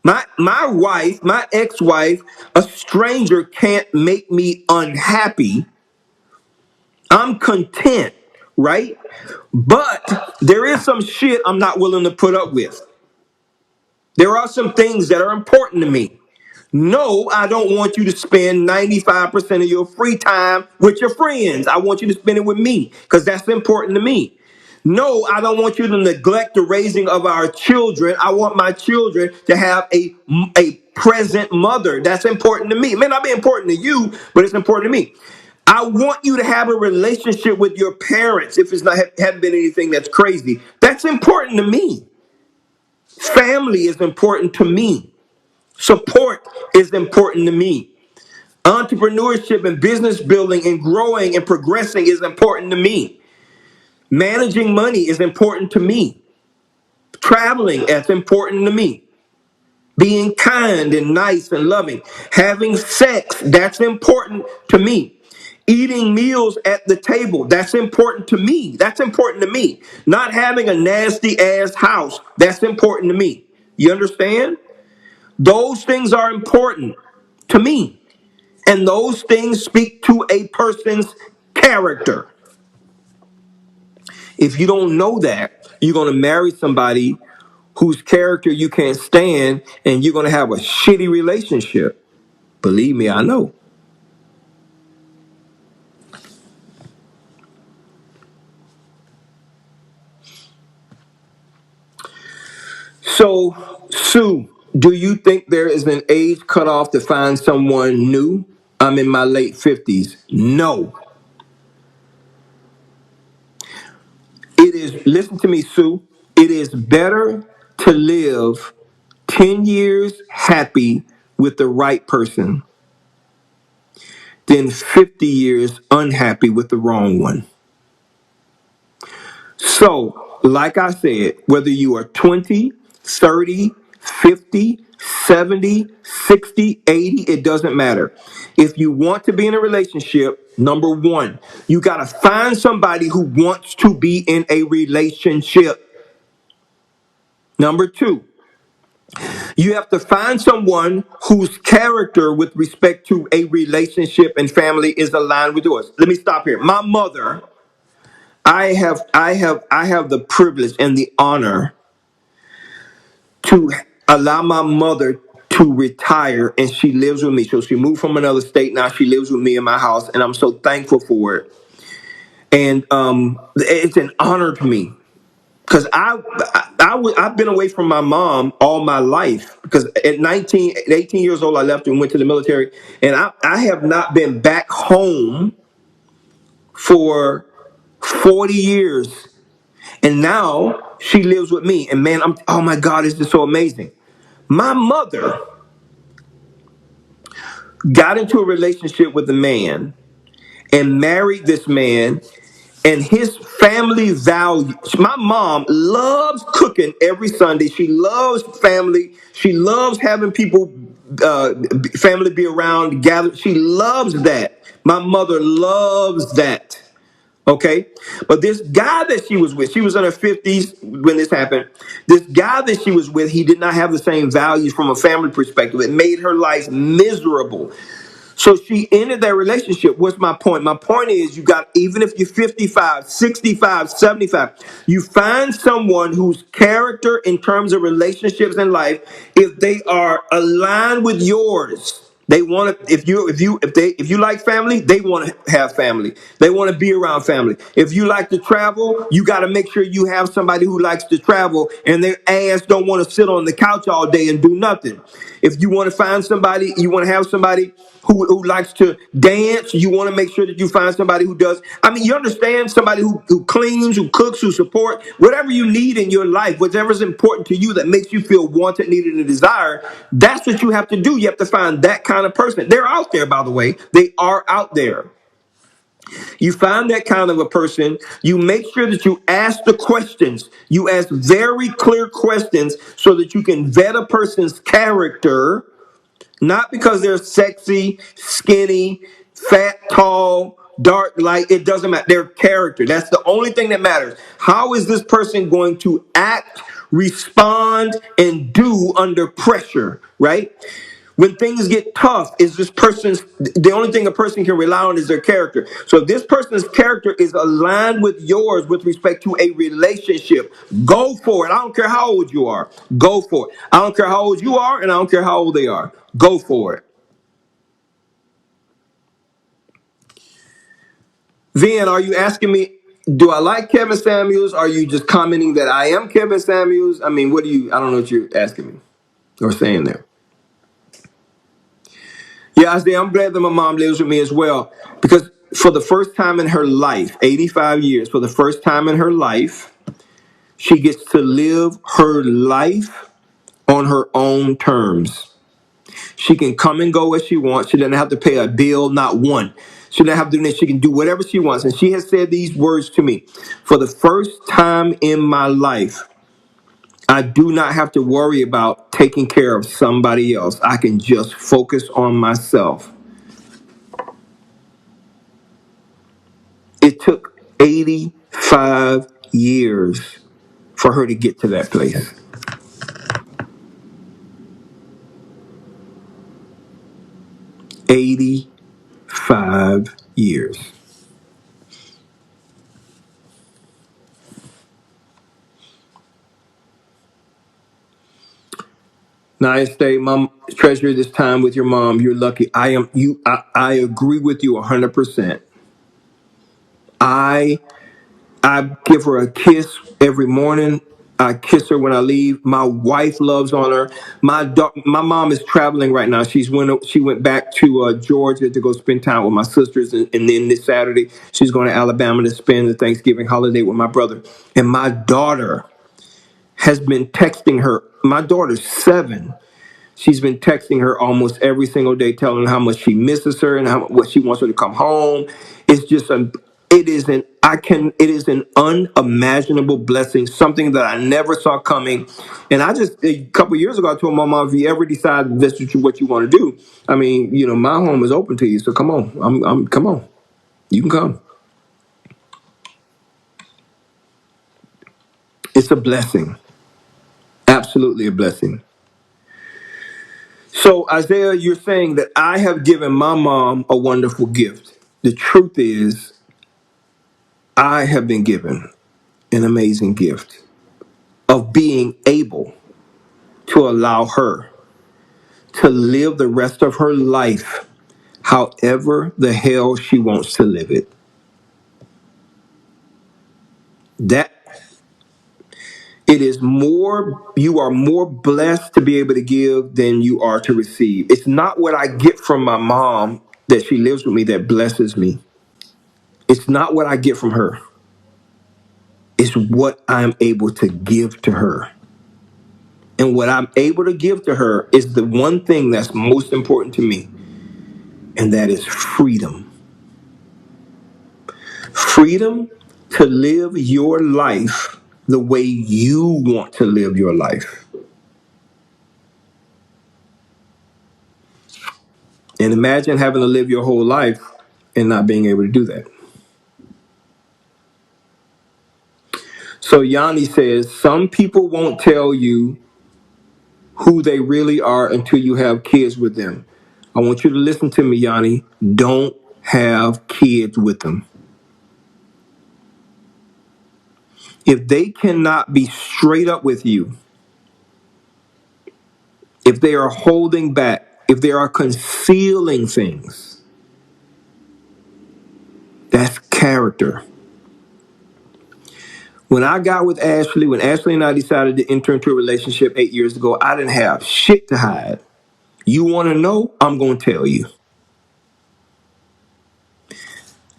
My wife, my ex-wife, a stranger can't make me unhappy. I'm content, right? But there is some shit I'm not willing to put up with. There are some things that are important to me. No, I don't want you to spend 95% of your free time with your friends. I want you to spend it with me because that's important to me. No, I don't want you to neglect the raising of our children. I want my children to have a present mother. That's important to me. It may not be important to you, but it's important to me. I want you to have a relationship with your parents if it's not haven't been anything that's crazy. That's important to me. Family is important to me. Support is important to me. Entrepreneurship and business building and growing and progressing is important to me. Managing money is important to me. Traveling, that's important to me. Being kind and nice and loving. Having sex, that's important to me. Eating meals at the table, that's important to me. That's important to me. Not having a nasty ass house, that's important to me. You understand? Those things are important to me. And those things speak to a person's character. If you don't know that, you're going to marry somebody whose character you can't stand, and you're going to have a shitty relationship. Believe me, I know. So, Sue, do you think there is an age cutoff to find someone new? I'm in my late 50s. No. It is, listen to me, Sue. It is better to live 10 years happy with the right person than 50 years unhappy with the wrong one. So, like I said, whether you are 20, 30, 50, 70, 60, 80, it doesn't matter. If you want to be in a relationship, number one, you got to find somebody who wants to be in a relationship. Number two, you have to find someone whose character with respect to a relationship and family is aligned with yours. Let me stop here. My mother, I have the privilege and the honor to allow my mother to retire, and she lives with me. So she moved from another state. Now she lives with me in my house, and I'm so thankful for it. And it's an honor to me because I've been away from my mom all my life, because at 18 years old, I left and went to the military, and I have not been back home for 40 years. And now she lives with me. And man, oh my God, it's just so amazing. My mother got into a relationship with a man and married this man, and his family values. My mom loves cooking every Sunday. She loves family. She loves having people, family be around, gather. She loves that. My mother loves that. Okay. But this guy that she was with, she was in her 50s when this happened. This guy that she was with, he did not have the same values from a family perspective. It made her life miserable. So she ended that relationship. What's my point? My point is, you got, even if you're 55, 65, 75, you find someone whose character in terms of relationships in life, if they are aligned with yours, they want to, if you like family, they want to have family. They want to be around family. If you like to travel, you got to make sure you have somebody who likes to travel and their ass don't want to sit on the couch all day and do nothing. If you want to find somebody, you want to have somebody who likes to dance, you want to make sure that you find somebody who does. I mean, you understand, somebody who cleans, who cooks, who support, whatever you need in your life, whatever's important to you that makes you feel wanted, needed, and desired. That's what you have to do. You have to find that kind of person. They're out there, by the way. They are out there. You find that kind of a person. You make sure that you ask the questions. You ask very clear questions so that you can vet a person's character. Not because they're sexy, skinny, fat, tall, dark, light. It doesn't matter. Their character. That's the only thing that matters. How is this person going to act, respond, and do under pressure, right? When things get tough, is this person's, the only thing a person can rely on is their character. So if this person's character is aligned with yours with respect to a relationship, go for it. I don't care how old you are. Go for it. I don't care how old you are, and I don't care how old they are. Go for it. Vin, are you asking me, do I like Kevin Samuels? Are you just commenting that I am Kevin Samuels? I mean, I don't know what you're asking me or saying there. Yeah, I say I'm glad that my mom lives with me as well, because for the first time in her life, 85 years, for the first time in her life, she gets to live her life on her own terms. She can come and go as she wants. She doesn't have to pay a bill, not one. She doesn't have to do this. She can do whatever she wants. And she has said these words to me. For the first time in my life, I do not have to worry about taking care of somebody else. I can just focus on myself. It took 85 years for her to get to that place. 85 5 years. Nice day, mom. Treasure this time with your mom. You're lucky. I agree with you 100%. I I give her a kiss every morning. I kiss her when I leave. My wife loves on her. My mom is traveling right now. She went back to Georgia to go spend time with my sisters, and then this Saturday she's going to Alabama to spend the Thanksgiving holiday with my brother. And my daughter has been texting her. My daughter's 7. She's been texting her almost every single day, telling her how much she misses her and what she wants her to come home. It's just it is an unimaginable blessing, something that I never saw coming. And a couple of years ago, I told my mom, if you ever decide this is what you want to do, I mean, my home is open to you. So come on, come on, you can come. It's a blessing, absolutely a blessing. So, Isaiah, you're saying that I have given my mom a wonderful gift. The truth is, I have been given an amazing gift of being able to allow her to live the rest of her life however the hell she wants to live it. That you are more blessed to be able to give than you are to receive. It's not what I get from my mom that she lives with me that blesses me. It's not what I get from her. It's what I'm able to give to her. And what I'm able to give to her is the one thing that's most important to me, and that is freedom. Freedom to live your life the way you want to live your life. And imagine having to live your whole life and not being able to do that. So Yanni says, some people won't tell you who they really are until you have kids with them. I want you to listen to me, Yanni. Don't have kids with them. If they cannot be straight up with you, if they are holding back, if they are concealing things, that's character. When I got with Ashley, when Ashley and I decided to enter into a relationship 8 years ago, I didn't have shit to hide. You want to know? I'm going to tell you.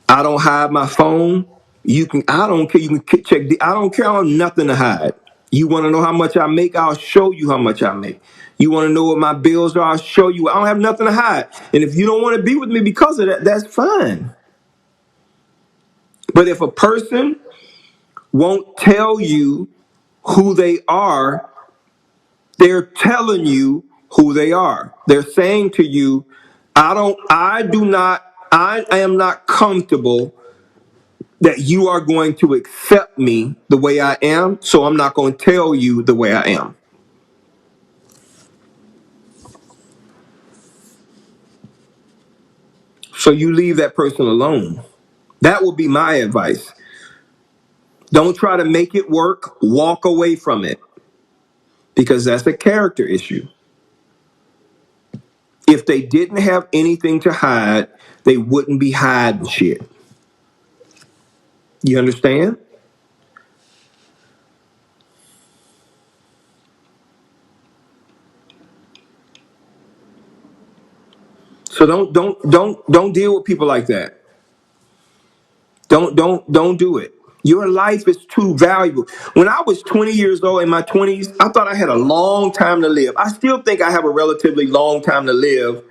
I don't hide my phone. I don't care. You can check. I don't care. I have nothing to hide. You want to know how much I make? I'll show you how much I make. You want to know what my bills are? I'll show you. I don't have nothing to hide. And if you don't want to be with me because of that, that's fine. But if a person won't tell you who they are, they're telling you who they are. They're saying to you, I am not comfortable that you are going to accept me the way I am, so I'm not going to tell you the way I am. So you leave that person alone. That would be my advice. Don't try to make it work. Walk away from it, because that's a character issue. If they didn't have anything to hide, they wouldn't be hiding shit. You understand? So don't deal with people like that. Don't do it. Your life is too valuable. When I was 20 years old, in my 20s, I thought I had a long time to live. I still think I have a relatively long time to live.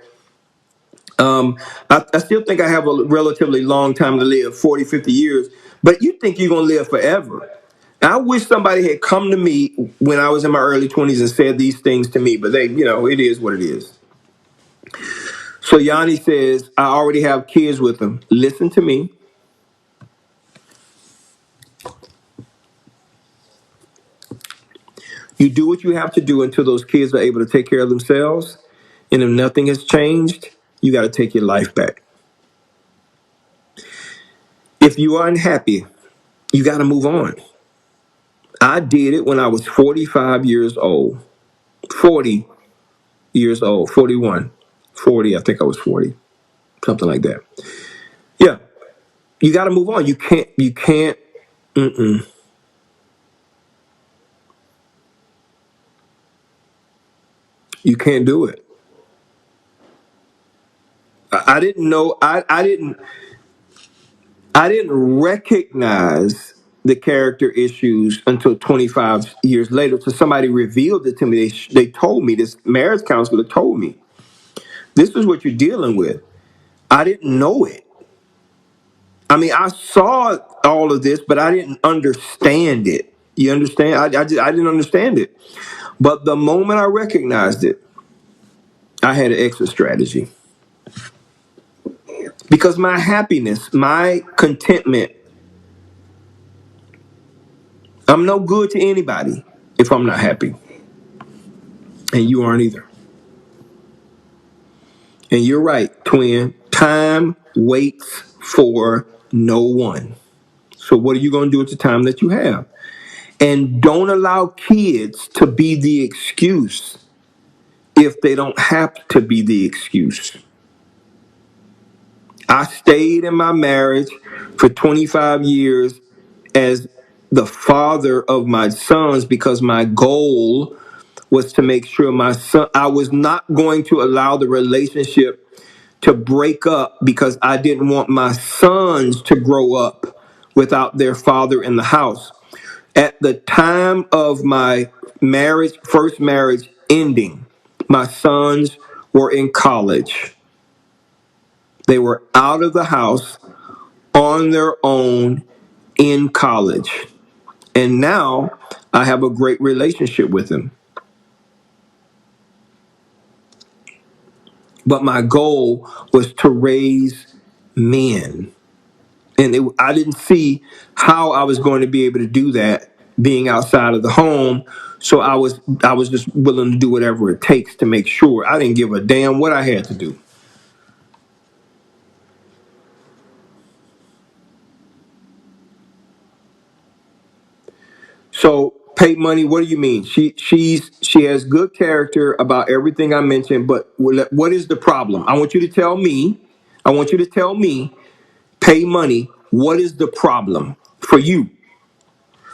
I still think I have a relatively long time to live, 40, 50 years. But you think you're going to live forever. And I wish somebody had come to me when I was in my early 20s and said these things to me. But it is what it is. So Yanni says, I already have kids with them. Listen to me. You do what you have to do until those kids are able to take care of themselves. And if nothing has changed, you got to take your life back. If you are unhappy, you got to move on. I did it when I was 45 years old. 40 years old, 41, 40, I think I was 40, something like that. Yeah, you got to move on. Mm-mm. You can't do it. I didn't know, I didn't recognize the character issues until 25 years later. So somebody revealed it to me. They told me, this marriage counselor told me, this is what you're dealing with. I didn't know it. I mean, I saw all of this, but I didn't understand it. You understand? I didn't understand it. But the moment I recognized it, I had an exit strategy. Because my happiness, my contentment, I'm no good to anybody if I'm not happy. And you aren't either. And you're right, twin. Time waits for no one. So what are you going to do with the time that you have? And don't allow kids to be the excuse if they don't have to be the excuse. I stayed in my marriage for 25 years as the father of my sons because my goal was to make sure my son, I was not going to allow the relationship to break up because I didn't want my sons to grow up without their father in the house. At the time of my marriage, first marriage ending, my sons were in college. They were out of the house on their own in college. And now I have a great relationship with them. But my goal was to raise men. And I didn't see how I was going to be able to do that being outside of the home. So I was just willing to do whatever it takes to make sure. I didn't give a damn what I had to do. So pay money. What do you mean? She has good character about everything I mentioned. But what is the problem? I want you to tell me. I want you to tell me. Pay money. What is the problem for you?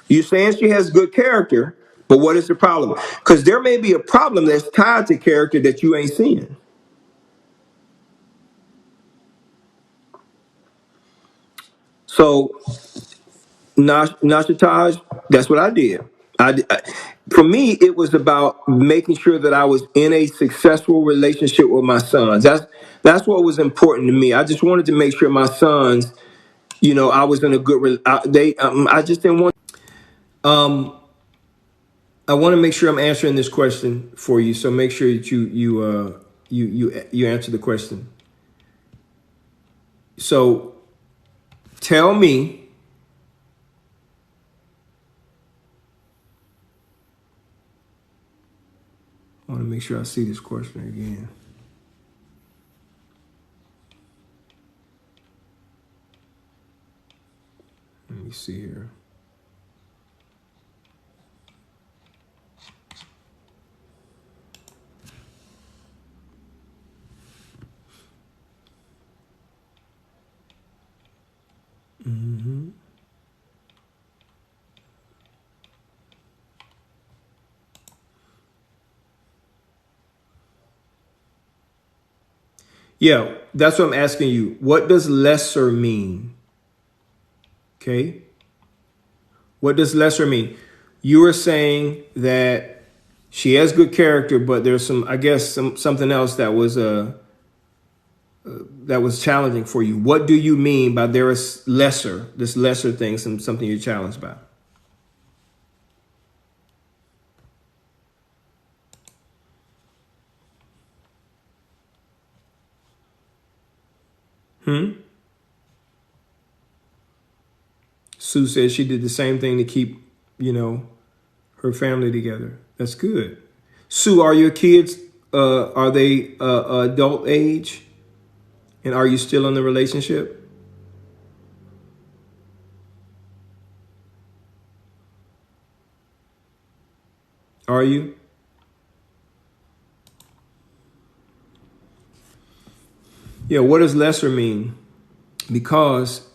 You're saying she has good character, but what is the problem? Because there may be a problem that's tied to character that you ain't seeing. So, Nashataj, that's what I did. For me, it was about making sure that I was in a successful relationship with my sons. That's what was important to me. I just wanted to make sure my sons, I was in a good. I just didn't want. Um, I want to make sure I'm answering this question for you. So make sure that you answer the question. So tell me, I want to make sure I see this question again. Let me see here. Mm-hmm. Yeah, that's what I'm asking you. What does lesser mean? Okay. What does lesser mean? You were saying that she has good character, but there's something else that was challenging for you. What do you mean by there is this lesser thing, something you're challenged by? Sue says she did the same thing to keep, her family together. That's good. Sue, are your kids, are they adult age? And are you still in the relationship? Are you? Yeah, what does lesser mean? Because,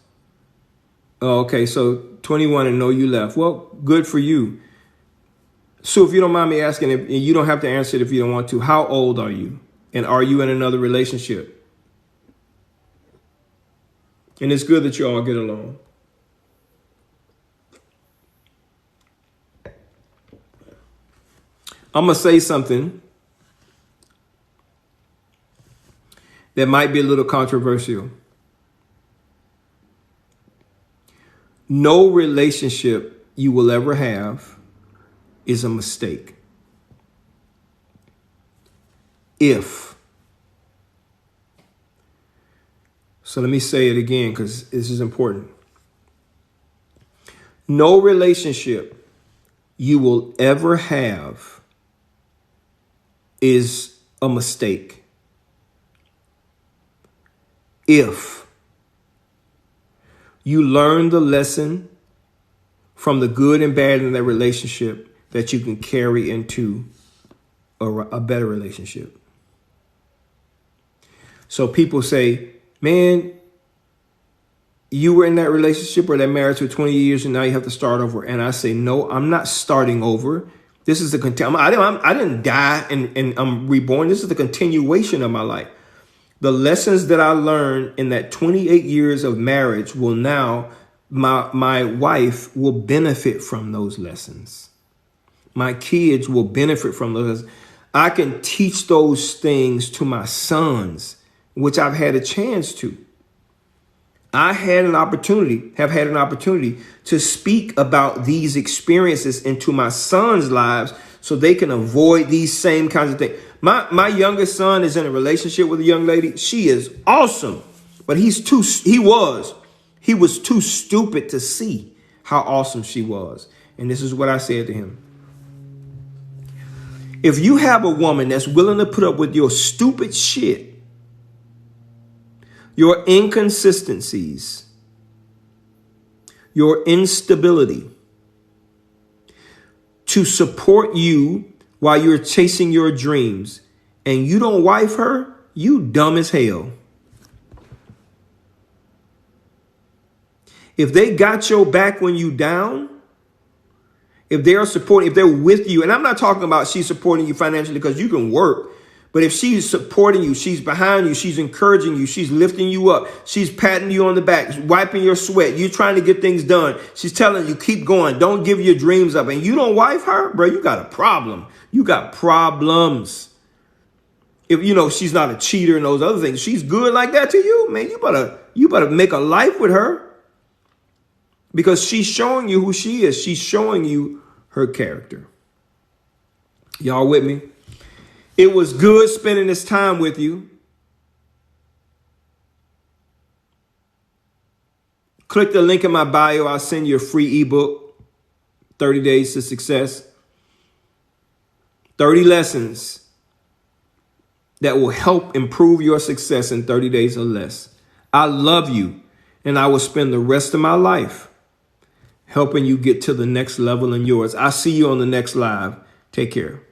oh, okay, so 21 and no, you left. Well, good for you. So if you don't mind me asking, and you don't have to answer it if you don't want to, how old are you? And are you in another relationship? And it's good that you all get along. I'm going to say something that might be a little controversial. No relationship you will ever have is a mistake. So let me say it again because this is important. No relationship you will ever have is a mistake if you learn the lesson from the good and bad in that relationship that you can carry into a better relationship. So people say, man, you were in that relationship or that marriage for 20 years and now you have to start over. And I say, no, I'm not starting over. This is I didn't die and I'm reborn. This is the continuation of my life. The lessons that I learned in that 28 years of marriage will now, my wife will benefit from those lessons. My kids will benefit from those lessons. I can teach those things to my sons, which I've had a chance to. I have had an opportunity to speak about these experiences into my sons' lives so they can avoid these same kinds of things. My youngest son is in a relationship with a young lady. She is awesome, but he was too stupid to see how awesome she was. And this is what I said to him. If you have a woman that's willing to put up with your stupid shit, your inconsistencies, your instability, to support you while you're chasing your dreams, and you don't wife her, you dumb as hell. If they got your back when you down, if they're with you, and I'm not talking about she's supporting you financially because you can work, but if she's supporting you, she's behind you, she's encouraging you, she's lifting you up, she's patting you on the back, wiping your sweat, you're trying to get things done, she's telling you, keep going, don't give your dreams up, and you don't wife her, bro, you got a problem. You got problems. If she's not a cheater and those other things, she's good like that to you, man, you better make a life with her. Because she's showing you who she is. She's showing you her character. Y'all with me? It was good spending this time with you. Click the link in my bio. I'll send you a free ebook, 30 Days to Success. 30 lessons that will help improve your success in 30 days or less. I love you, and I will spend the rest of my life helping you get to the next level in yours. I'll see you on the next live. Take care.